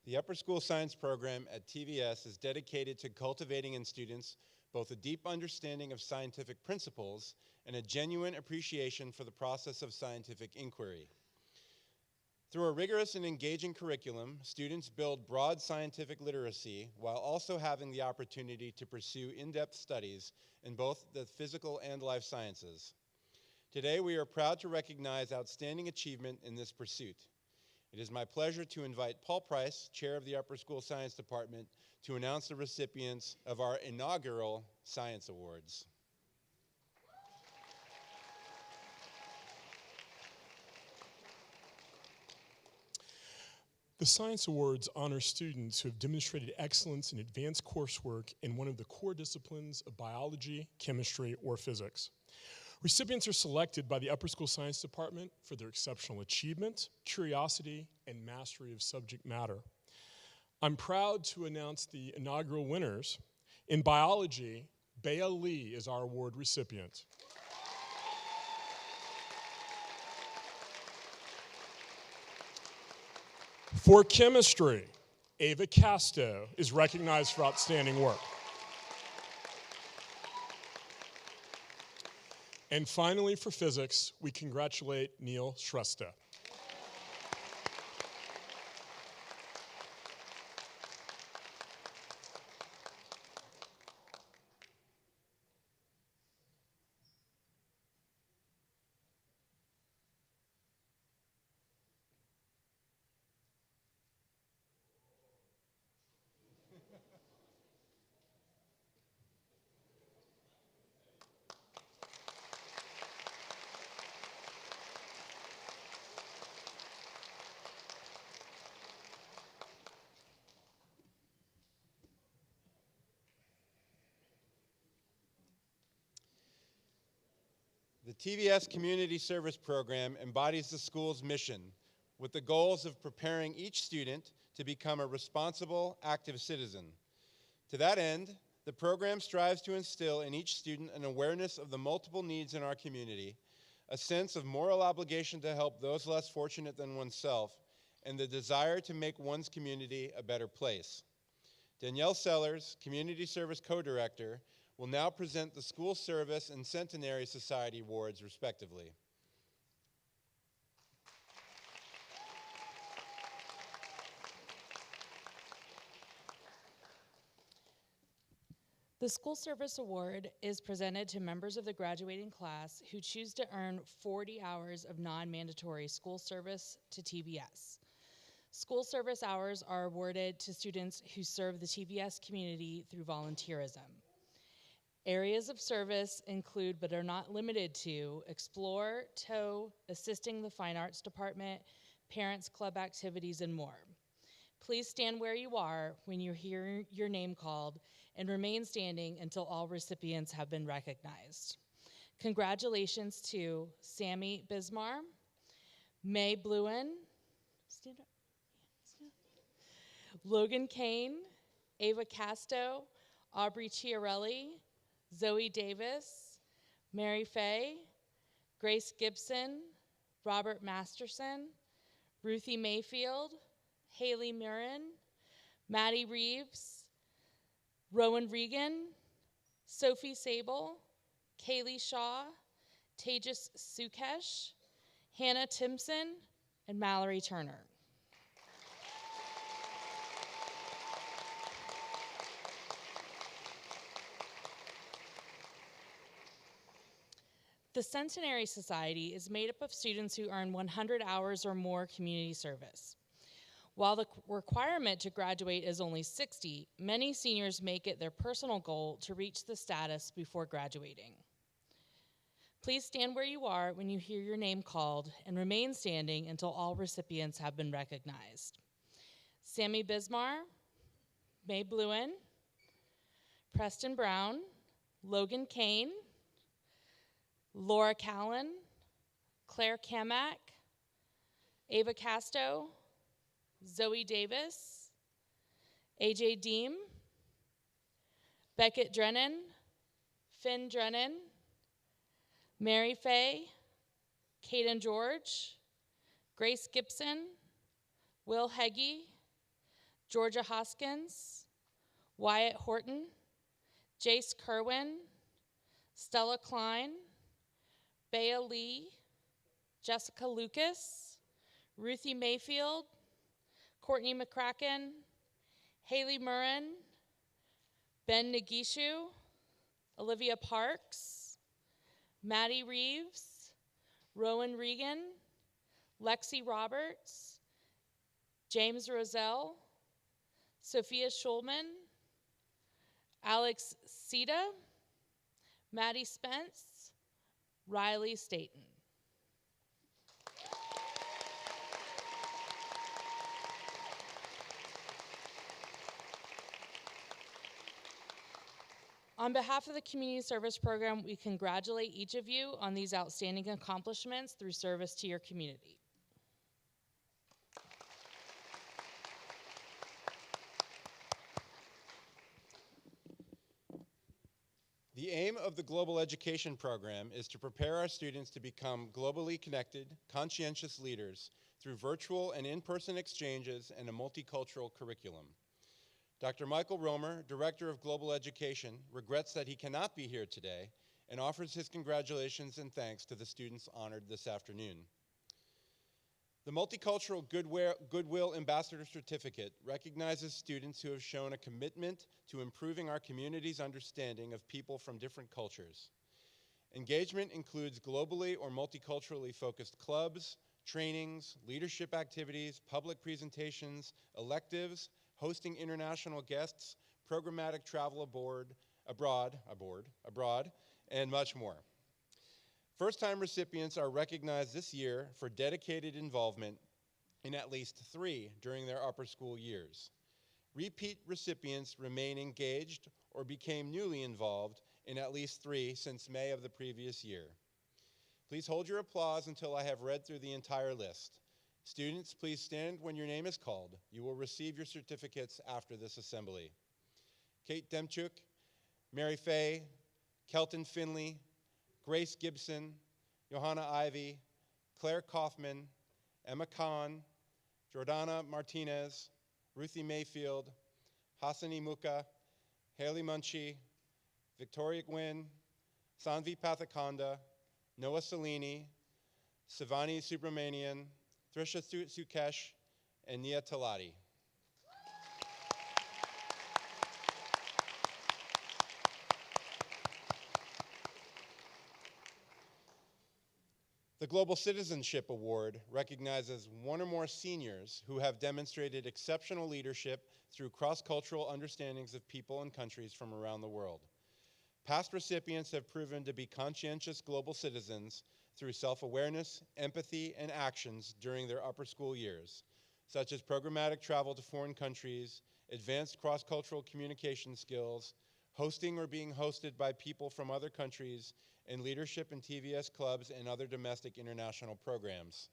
Speaker 1: The Upper School Science program at TVS is dedicated to cultivating in students both a deep understanding of scientific principles and a genuine appreciation for the process of scientific inquiry. Through a rigorous and engaging curriculum, students build broad scientific literacy while also having the opportunity to pursue in-depth studies in both the physical and life sciences. Today, we are proud to recognize outstanding achievement in this pursuit. It is my pleasure to invite Paul Price, Chair of the Upper School Science Department, to announce the recipients of our inaugural Science Awards.
Speaker 14: The Science Awards honor students who have demonstrated excellence in advanced coursework in one of the core disciplines of biology, chemistry, or physics. Recipients are selected by the Upper School Science Department for their exceptional achievement, curiosity, and mastery of subject matter. I'm proud to announce the inaugural winners. In biology, Bea Lee is our award recipient. For chemistry, Ava Casto is recognized for outstanding work. And finally, for physics, we congratulate Neil Shrestha.
Speaker 1: The TVS Community Service Program embodies the school's mission with the goals of preparing each student to become a responsible, active citizen. To that end, the program strives to instill in each student an awareness of the multiple needs in our community, a sense of moral obligation to help those less fortunate than oneself, and the desire to make one's community a better place. Danielle Sellers, Community Service Co-Director, will now present the School Service and Centenary Society Awards, respectively.
Speaker 15: The School Service Award is presented to members of the graduating class who choose to earn 40 hours of non-mandatory school service to TVS. School service hours are awarded to students who serve the TVS community through volunteerism. Areas of service include, but are not limited to, Explore, Tow, assisting the Fine Arts Department, Parents Club activities, and more. Please stand where you are when you hear your name called and remain standing until all recipients have been recognized. Congratulations to Sammy Bismar, May Bluen, stand up. Logan Kane, Ava Casto, Aubrey Chiarelli, Zoe Davis, Mary Faye, Grace Gibson, Robert Masterson, Ruthie Mayfield, Haley Mirren, Maddie Reeves, Rowan Regan, Sophie Sable, Kaylee Shaw, Tejas Sukesh, Hannah Timpson, and Mallory Turner. The Centenary Society is made up of students who earn 100 hours or more community service. While the requirement to graduate is only 60, many seniors make it their personal goal to reach the status before graduating. Please stand where you are when you hear your name called and remain standing until all recipients have been recognized. Sammy Bismar, May Bluen, Preston Brown, Logan Kane, Laura Callan, Claire Kamak, Ava Casto, Zoe Davis, AJ Deem, Beckett Drennan, Finn Drennan, Mary Faye, Kaden George, Grace Gibson, Will Heggie, Georgia Hoskins, Wyatt Horton, Jace Kerwin, Stella Klein, Bea Lee, Jessica Lucas, Ruthie Mayfield, Courtney McCracken, Haley Murren, Ben Nagishu, Olivia Parks, Maddie Reeves, Rowan Regan, Lexi Roberts, James Roselle, Sophia Schulman, Alex Sita, Maddie Spence, Riley Staten. On behalf of the Community Service Program, we congratulate each of you on these outstanding accomplishments through service to your community.
Speaker 1: The aim of the Global Education Program is to prepare our students to become globally connected, conscientious leaders through virtual and in-person exchanges and a multicultural curriculum. Dr. Michael Romer, Director of Global Education, regrets that he cannot be here today and offers his congratulations and thanks to the students honored this afternoon. The Multicultural Goodwill Ambassador Certificate recognizes students who have shown a commitment to improving our community's understanding of people from different cultures. Engagement includes globally or multiculturally focused clubs, trainings, leadership activities, public presentations, electives, hosting international guests, programmatic travel abroad, and much more. First-time recipients are recognized this year for dedicated involvement in at least 3 during their upper school years. Repeat recipients remain engaged or became newly involved in at least 3 since May of the previous year. Please hold your applause until I have read through the entire list. Students, please stand when your name is called. You will receive your certificates after this assembly. Kate Demchuk, Mary Faye, Kelton Finley, Grace Gibson, Johanna Ivy, Claire Kaufman, Emma Kahn, Jordana Martinez, Ruthie Mayfield, Hassani Muka, Haley Munchie, Victoria Gwynn, Sanvi Pathakonda, Noah Salini, Savani Subramanian, Trisha Sukesh, and Nia Talati. The Global Citizenship Award recognizes 1 or more seniors who have demonstrated exceptional leadership through cross-cultural understandings of people and countries from around the world. Past recipients have proven to be conscientious global citizens through self-awareness, empathy, and actions during their upper school years, such as programmatic travel to foreign countries, advanced cross-cultural communication skills, hosting or being hosted by people from other countries, and leadership in TVS clubs and other domestic international programs.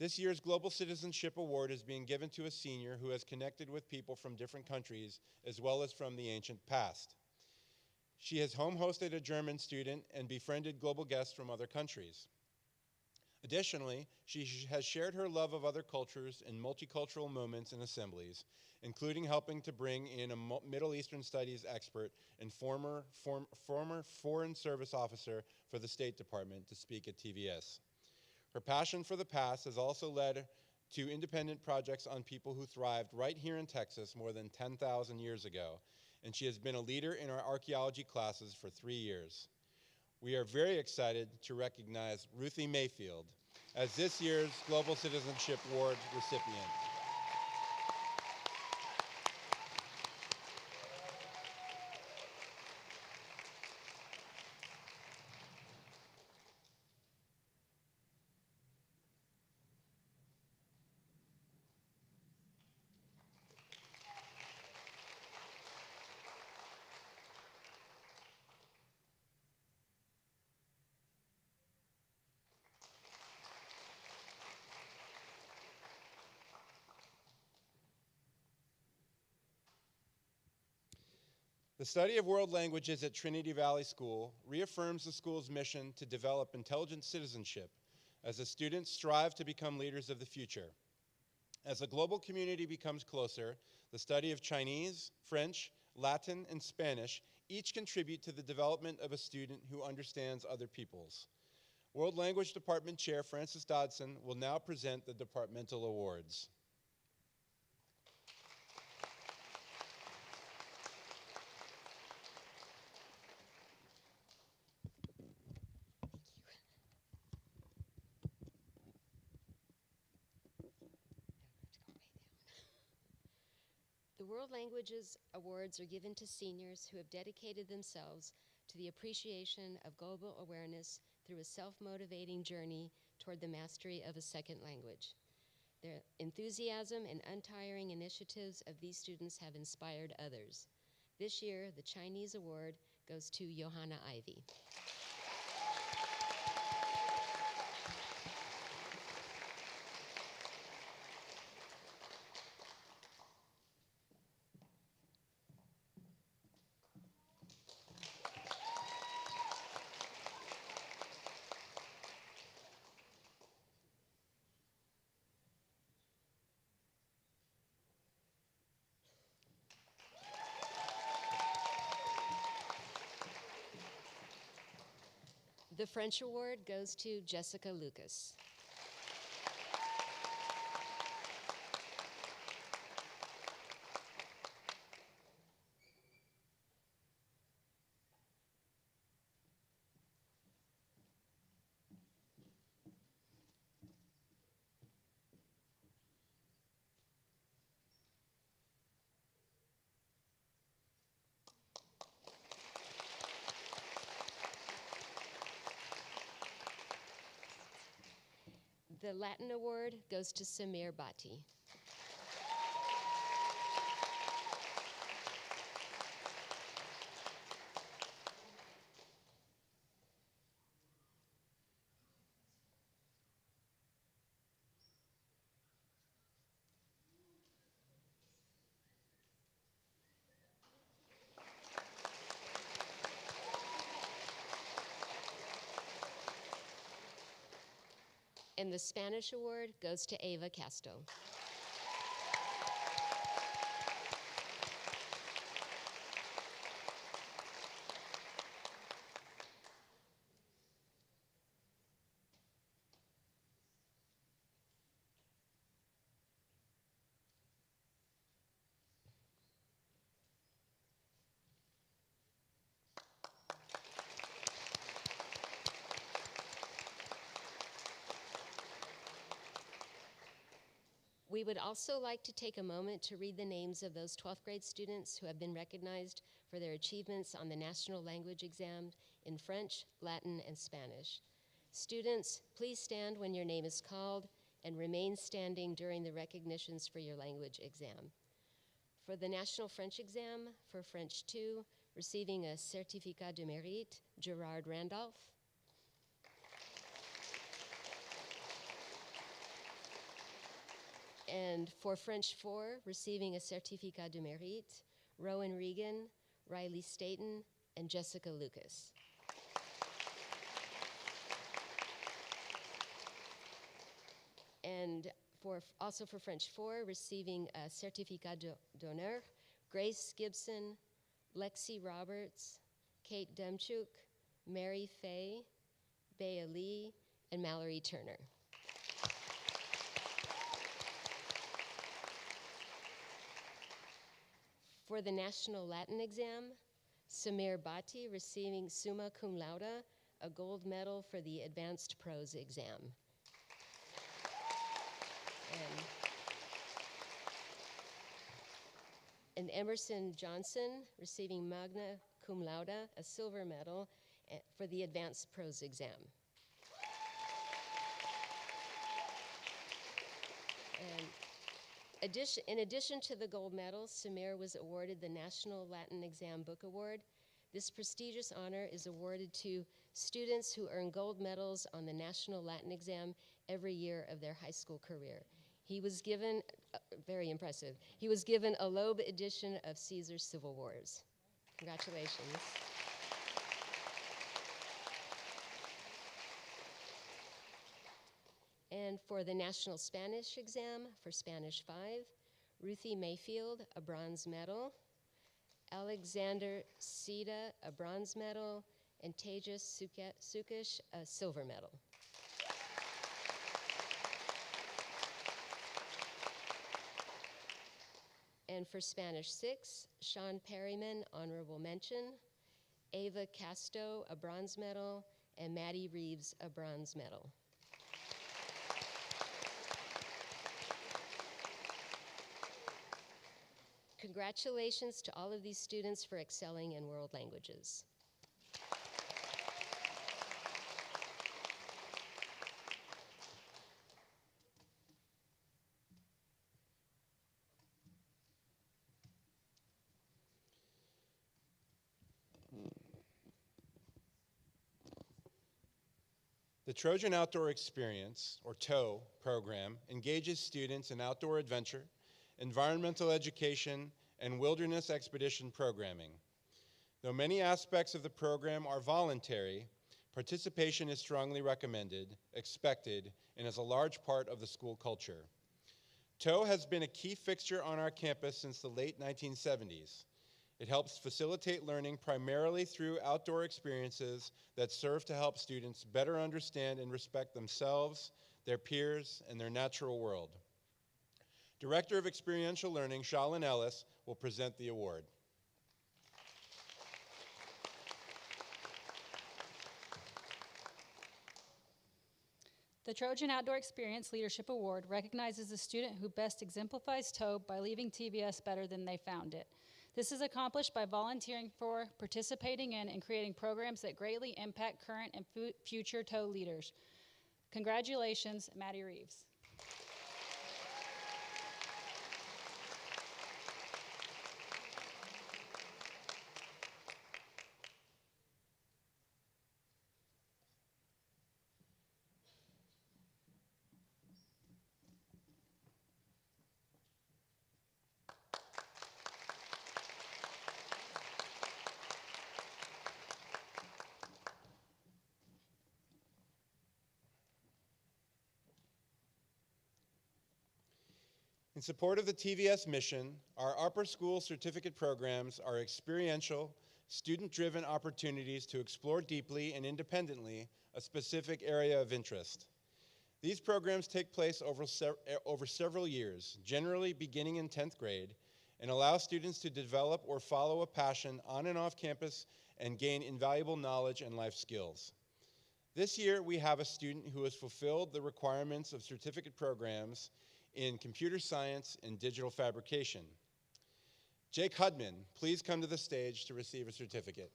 Speaker 1: This year's Global Citizenship Award is being given to a senior who has connected with people from different countries as well as from the ancient past. She has home hosted a German student and befriended global guests from other countries. Additionally, she has shared her love of other cultures in multicultural moments and assemblies including helping to bring in a Middle Eastern studies expert and former Foreign Service officer for the State Department to speak at TVS. Her passion for the past has also led to independent projects on people who thrived right here in Texas more than 10,000 years ago, and she has been a leader in our archaeology classes for 3 years. We are very excited to recognize Ruthie Mayfield as this year's Global Citizenship Award recipient. The study of world languages at Trinity Valley School reaffirms the school's mission to develop intelligent citizenship as the students strive to become leaders of the future. As the global community becomes closer, the study of Chinese, French, Latin, and Spanish each contribute to the development of a student who understands other peoples. World Language Department Chair Frances Dodson will now present the departmental awards.
Speaker 16: The World Languages Awards are given to seniors who have dedicated themselves to the appreciation of global awareness through a self-motivating journey toward the mastery of a second language. The enthusiasm and untiring initiatives of these students have inspired others. This year, the Chinese award goes to Johanna Ivy. The French award goes to Jessica Lucas. The Latin award goes to Samir Bhatti. And the Spanish award goes to Ava Castro. We would also like to take a moment to read the names of those 12th grade students who have been recognized for their achievements on the national language exam in French, Latin, and Spanish. Students, please stand when your name is called and remain standing during the recognitions for your language exam. For the national French exam, for French 2, receiving a certificat de mérite, Gerard Randolph. And for French 4, receiving a certificat de mérite, Rowan Regan, Riley Staten, and Jessica Lucas. And Also for French 4, receiving a Certificat d'Honneur, Grace Gibson, Lexi Roberts, Kate Demchuk, Mary Fay, Bea Lee, and Mallory Turner. For the National Latin Exam, Samir Bhatti receiving Summa Cum Laude, a gold medal for the Advanced Prose exam. And Emerson Johnson receiving Magna Cum Laude, a silver medal for the Advanced Prose exam. And in addition to the gold medal, Samir was awarded the National Latin Exam Book Award. This prestigious honor is awarded to students who earn gold medals on the National Latin Exam every year of their high school career. He was given, very impressive, he was given a Loeb edition of Caesar's Civil Wars. Congratulations. And for the National Spanish Exam, for Spanish 5, Ruthie Mayfield, a bronze medal, Alexander Sita, a bronze medal, and Tejas Sukesh, a silver medal. And for Spanish 6, Sean Perryman, honorable mention, Ava Casto, a bronze medal, and Maddie Reeves, a bronze medal. Congratulations to all of these students for excelling in world languages.
Speaker 1: The Trojan Outdoor Experience, or TOE, program engages students in outdoor adventure, environmental education, and wilderness expedition programming. Though many aspects of the program are voluntary, participation is strongly recommended, expected, and is a large part of the school culture. TOE has been a key fixture on our campus since the late 1970s. It helps facilitate learning primarily through outdoor experiences that serve to help students better understand and respect themselves, their peers, and their natural world. Director of Experiential Learning, Shalyn Ellis, will present the award.
Speaker 17: The Trojan Outdoor Experience Leadership Award recognizes a student who best exemplifies TOE by leaving TVS better than they found it. This is accomplished by volunteering for, participating in, and creating programs that greatly impact current and future TOE leaders. Congratulations, Maddie Reeves.
Speaker 1: In support of the TVS mission, our upper school certificate programs are experiential, student-driven opportunities to explore deeply and independently a specific area of interest. These programs take place over several years, generally beginning in 10th grade, and allow students to develop or follow a passion on and off campus and gain invaluable knowledge and life skills. This year, we have a student who has fulfilled the requirements of certificate programs in computer science and digital fabrication. Jake Hudman, please come to the stage to receive a certificate.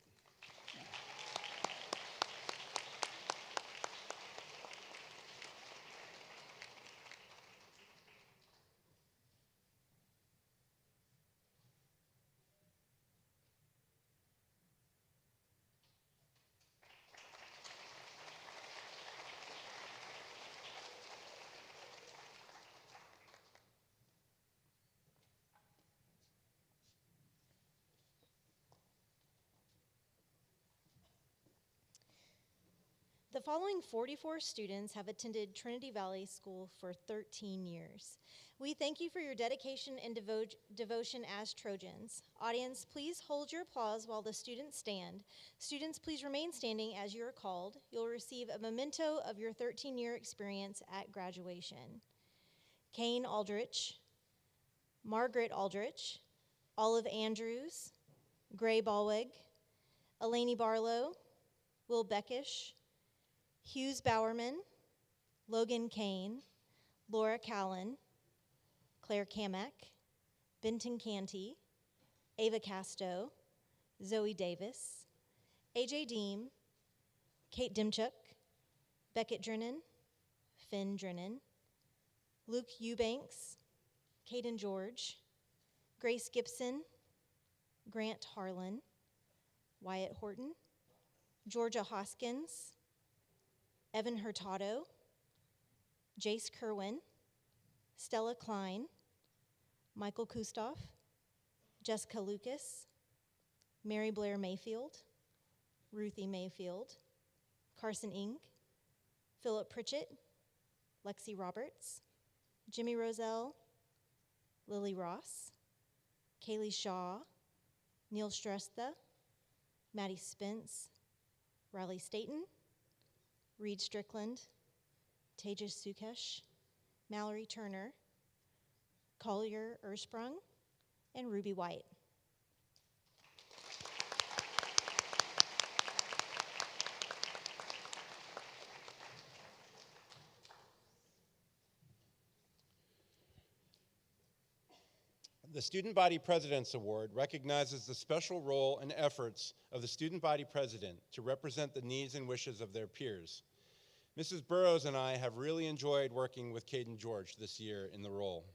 Speaker 9: The following 44 students have attended Trinity Valley School for 13 years. We thank you for your dedication and devotion as Trojans. Audience, please hold your applause while the students stand. Students, please remain standing as you are called. You'll receive a memento of your 13-year experience at graduation. Kane Aldrich, Margaret Aldrich, Olive Andrews, Gray Balweg, Elaney Barlow, Will Beckish, Hughes Bowerman, Logan Kane, Laura Callan, Claire Kamek, Benton Canty, Ava Casto, Zoe Davis, AJ Deem, Kate Dimchuk, Beckett Drennan, Finn Drennan, Luke Eubanks, Caden George, Grace Gibson, Grant Harlan, Wyatt Horton, Georgia Hoskins, Evan Hurtado, Jace Kerwin, Stella Klein, Michael Kustoff, Jessica Lucas, Mary Blair Mayfield, Ruthie Mayfield, Carson Ing, Philip Pritchett, Lexi Roberts, Jimmy Roselle, Lily Ross, Kaylee Shaw, Neil Stresta, Maddie Spence, Riley Staten, Reed Strickland, Tejas Sukesh, Mallory Turner, Collier Ersprung, and Ruby White.
Speaker 1: The Student Body President's Award recognizes the special role and efforts of the Student Body President to represent the needs and wishes of their peers. Mrs. Burrows and I have really enjoyed working with Caden George this year in the role.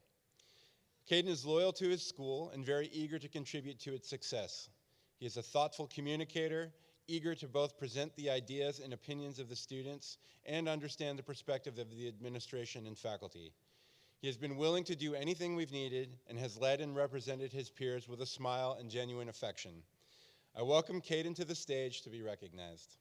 Speaker 1: Caden is loyal to his school and very eager to contribute to its success. He is a thoughtful communicator, eager to both present the ideas and opinions of the students and understand the perspective of the administration and faculty. He has been willing to do anything we've needed and has led and represented his peers with a smile and genuine affection. I welcome Caden to the stage to be recognized.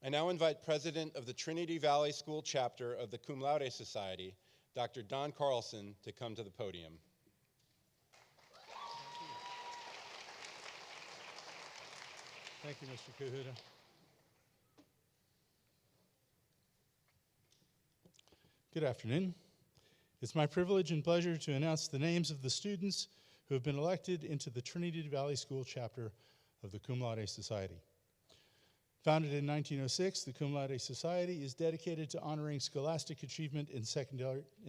Speaker 1: I now invite President of the Trinity Valley School chapter of the Cum Laude Society, Dr. Don Carlson, to come to the podium.
Speaker 18: Thank you, Mr. Kahuta. Good afternoon. It's my privilege and pleasure to announce the names of the students who have been elected into the Trinity Valley School chapter of the Cum Laude Society. Founded in 1906, the Cum Laude Society is dedicated to honoring scholastic achievement in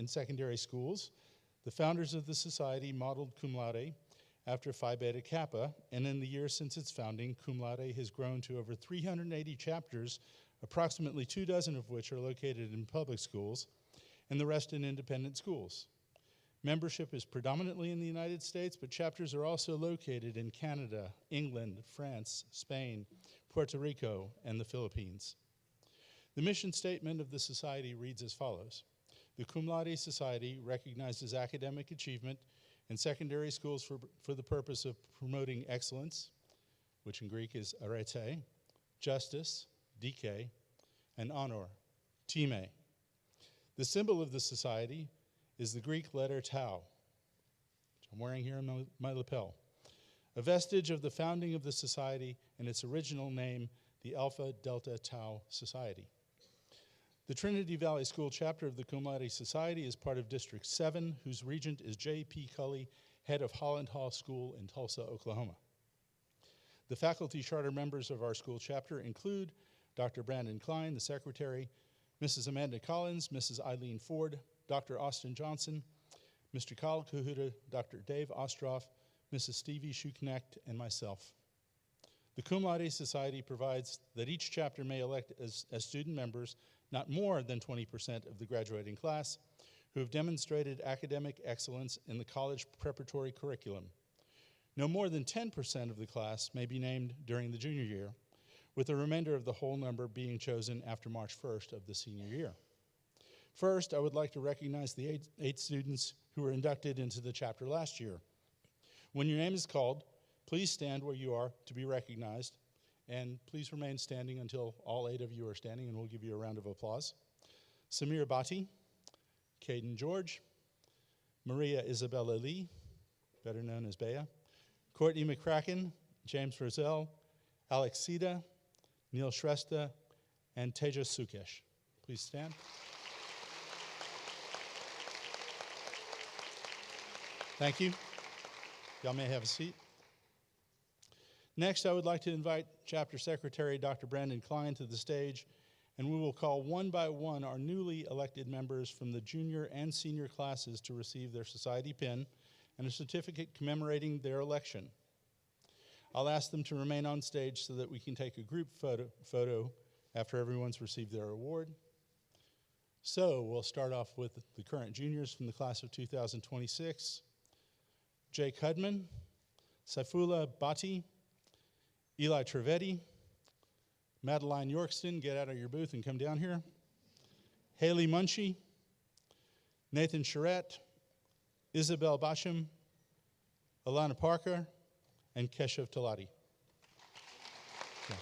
Speaker 18: secondary schools. The founders of the society modeled cum laude after Phi Beta Kappa, and in the years since its founding, cum laude has grown to over 380 chapters, approximately 24 of which are located in public schools, and the rest in independent schools. Membership is predominantly in the United States, but chapters are also located in Canada, England, France, Spain, Puerto Rico, and the Philippines. The mission statement of the society reads as follows. The Cum Laude Society recognizes academic achievement in secondary schools for the purpose of promoting excellence, which in Greek is arete, justice, dike, and honor, time. The symbol of the society is the Greek letter tau, which I'm wearing here on my lapel, a vestige of the founding of the society and its original name, the Alpha Delta Tau Society. The Trinity Valley School chapter of the Cum Laude Society is part of District 7, whose regent is J.P. Cully, head of Holland Hall School in Tulsa, Oklahoma. The faculty charter members of our school chapter include Dr. Brandon Klein, the secretary, Mrs. Amanda Collins, Mrs. Eileen Ford, Dr. Austin Johnson, Mr. Kyle Kahuta, Dr. Dave Ostroff, Mrs. Stevie Schuknecht, and myself. The Cum Laude Society provides that each chapter may elect as student members not more than 20% of the graduating class who have demonstrated academic excellence in the college preparatory curriculum. No more than 10% of the class may be named during the junior year, with the remainder of the whole number being chosen after March 1st of the senior year. First, I would like to recognize the eight students who were inducted into the chapter last year. When your name is called, please stand where you are to be recognized, and please remain standing until all 8 of you are standing, and we'll give you a round of applause. Samir Bhatti, Caden George, Maria Isabella Lee, better known as Bea, Courtney McCracken, James Roselle, Alex Sida, Neil Shrestha, and Tejas Sukesh. Please stand. Thank you. Y'all may have a seat. Next, I would like to invite Chapter Secretary Dr. Brandon Klein to the stage, and we will call one by one our newly elected members from the junior and senior classes to receive their society pin and a certificate commemorating their election. I'll ask them to remain on stage so that we can take a group photo after everyone's received their award. So we'll start off with the current juniors from the class of 2026. Jake Hudman, Saifullah Bhatti, Eli Trevetti, Madeline Yorkston, get out of your booth and come down here. Haley Munchie, Nathan Charette, Isabel Basham, Alana Parker, and Keshav Talati. Okay.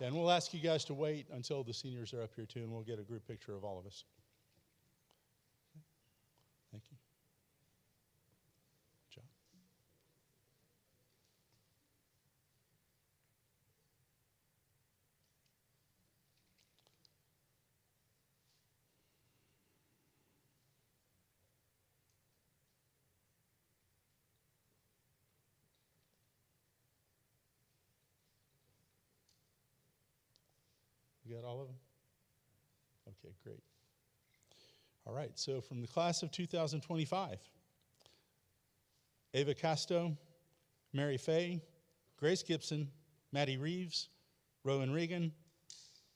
Speaker 18: And we'll ask you guys to wait until the seniors are up here too, and we'll get a group picture of all of us. Thank you. Good job. You got all of them? Okay, great. All right, so from the class of 2025, Ava Casto, Mary Fay, Grace Gibson, Maddie Reeves, Rowan Regan,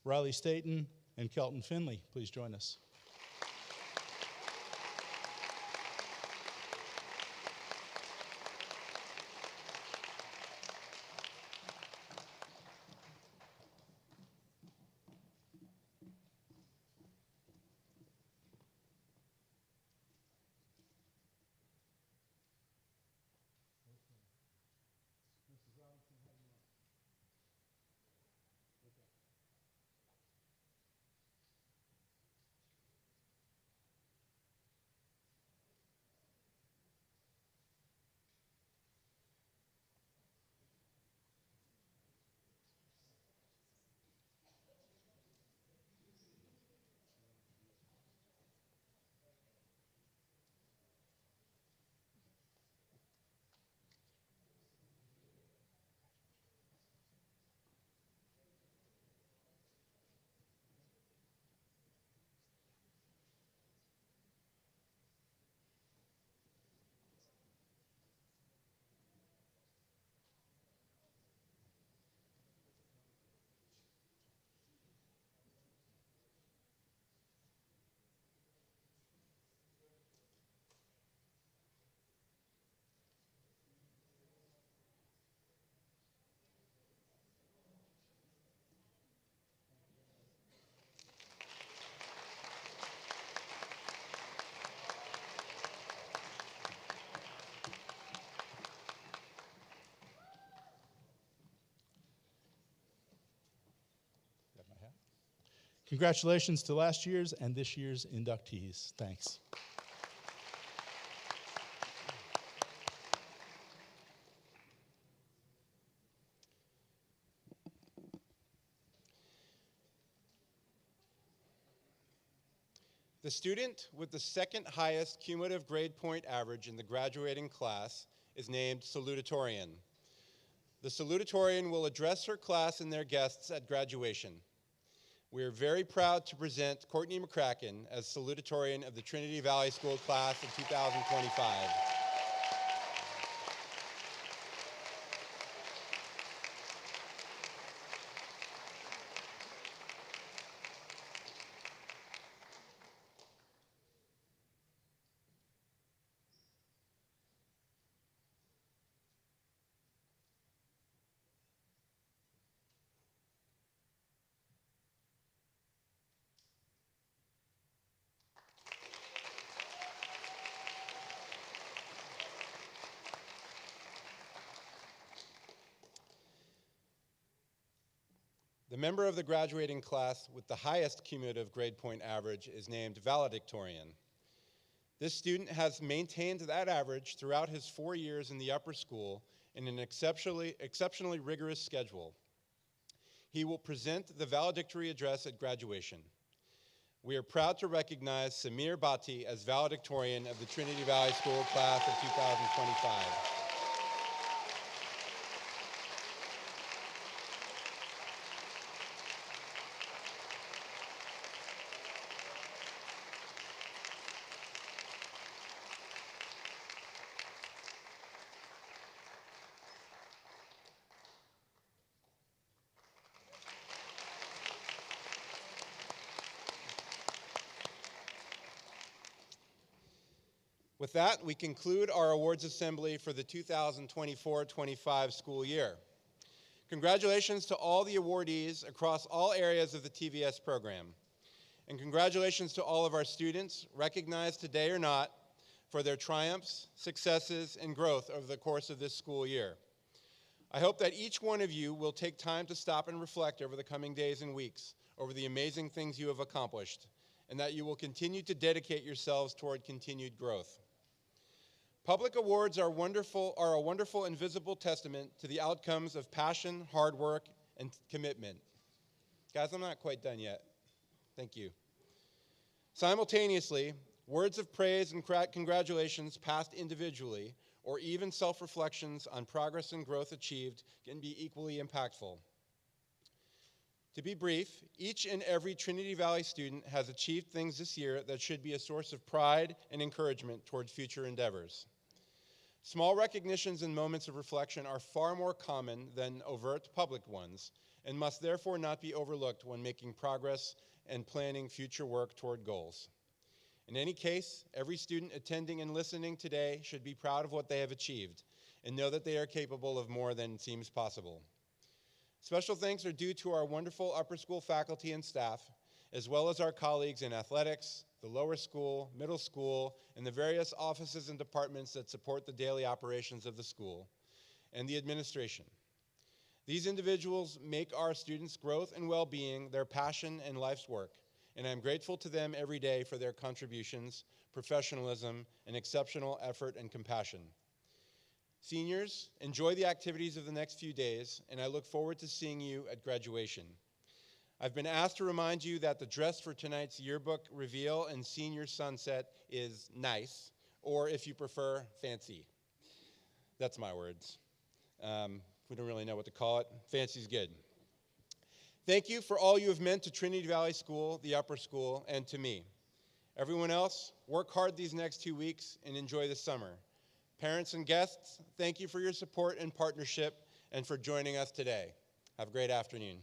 Speaker 18: Riley Staten, and Kelton Finley. Please join us. Congratulations to last year's and this year's inductees. Thanks.
Speaker 1: The student with the second highest cumulative grade point average in the graduating class is named salutatorian. The salutatorian will address her class and their guests at graduation. We are very proud to present Courtney McCracken as salutatorian of the Trinity Valley School class of 2025. The member of the graduating class with the highest cumulative grade point average is named valedictorian. This student has maintained that average throughout his 4 years in the upper school in an exceptionally rigorous schedule. He will present the valedictory address at graduation. We are proud to recognize Samir Bhatti as valedictorian of the Trinity Valley School class of 2025. With that, we conclude our awards assembly for the 2024-25 school year. Congratulations to all the awardees across all areas of the TVS program. And congratulations to all of our students, recognized today or not, for their triumphs, successes, and growth over the course of this school year. I hope that each one of you will take time to stop and reflect over the coming days and weeks over the amazing things you have accomplished, and that you will continue to dedicate yourselves toward continued growth. Public awards are a wonderful and visible testament to the outcomes of passion, hard work, and commitment. Guys, I'm not quite done yet. Thank you. Simultaneously, words of praise and congratulations passed individually, or even self-reflections on progress and growth achieved, can be equally impactful. To be brief, each and every Trinity Valley student has achieved things this year that should be a source of pride and encouragement toward future endeavors. Small recognitions and moments of reflection are far more common than overt public ones, and must therefore not be overlooked when making progress and planning future work toward goals. In any case, every student attending and listening today should be proud of what they have achieved and know that they are capable of more than seems possible. Special thanks are due to our wonderful upper school faculty and staff, as well as our colleagues in athletics, the lower school, middle school, and the various offices and departments that support the daily operations of the school, and the administration. These individuals make our students' growth and well-being their passion and life's work, and I'm grateful to them every day for their contributions, professionalism, and exceptional effort and compassion. Seniors, enjoy the activities of the next few days, and I look forward to seeing you at graduation. I've been asked to remind you that the dress for tonight's yearbook reveal and senior sunset is nice, or if you prefer, fancy. That's my words. We don't really know what to call it. Fancy's good. Thank you for all you have meant to Trinity Valley School, the upper school, and to me. Everyone else, work hard these next 2 weeks and enjoy the summer. Parents and guests, thank you for your support and partnership and for joining us today. Have a great afternoon.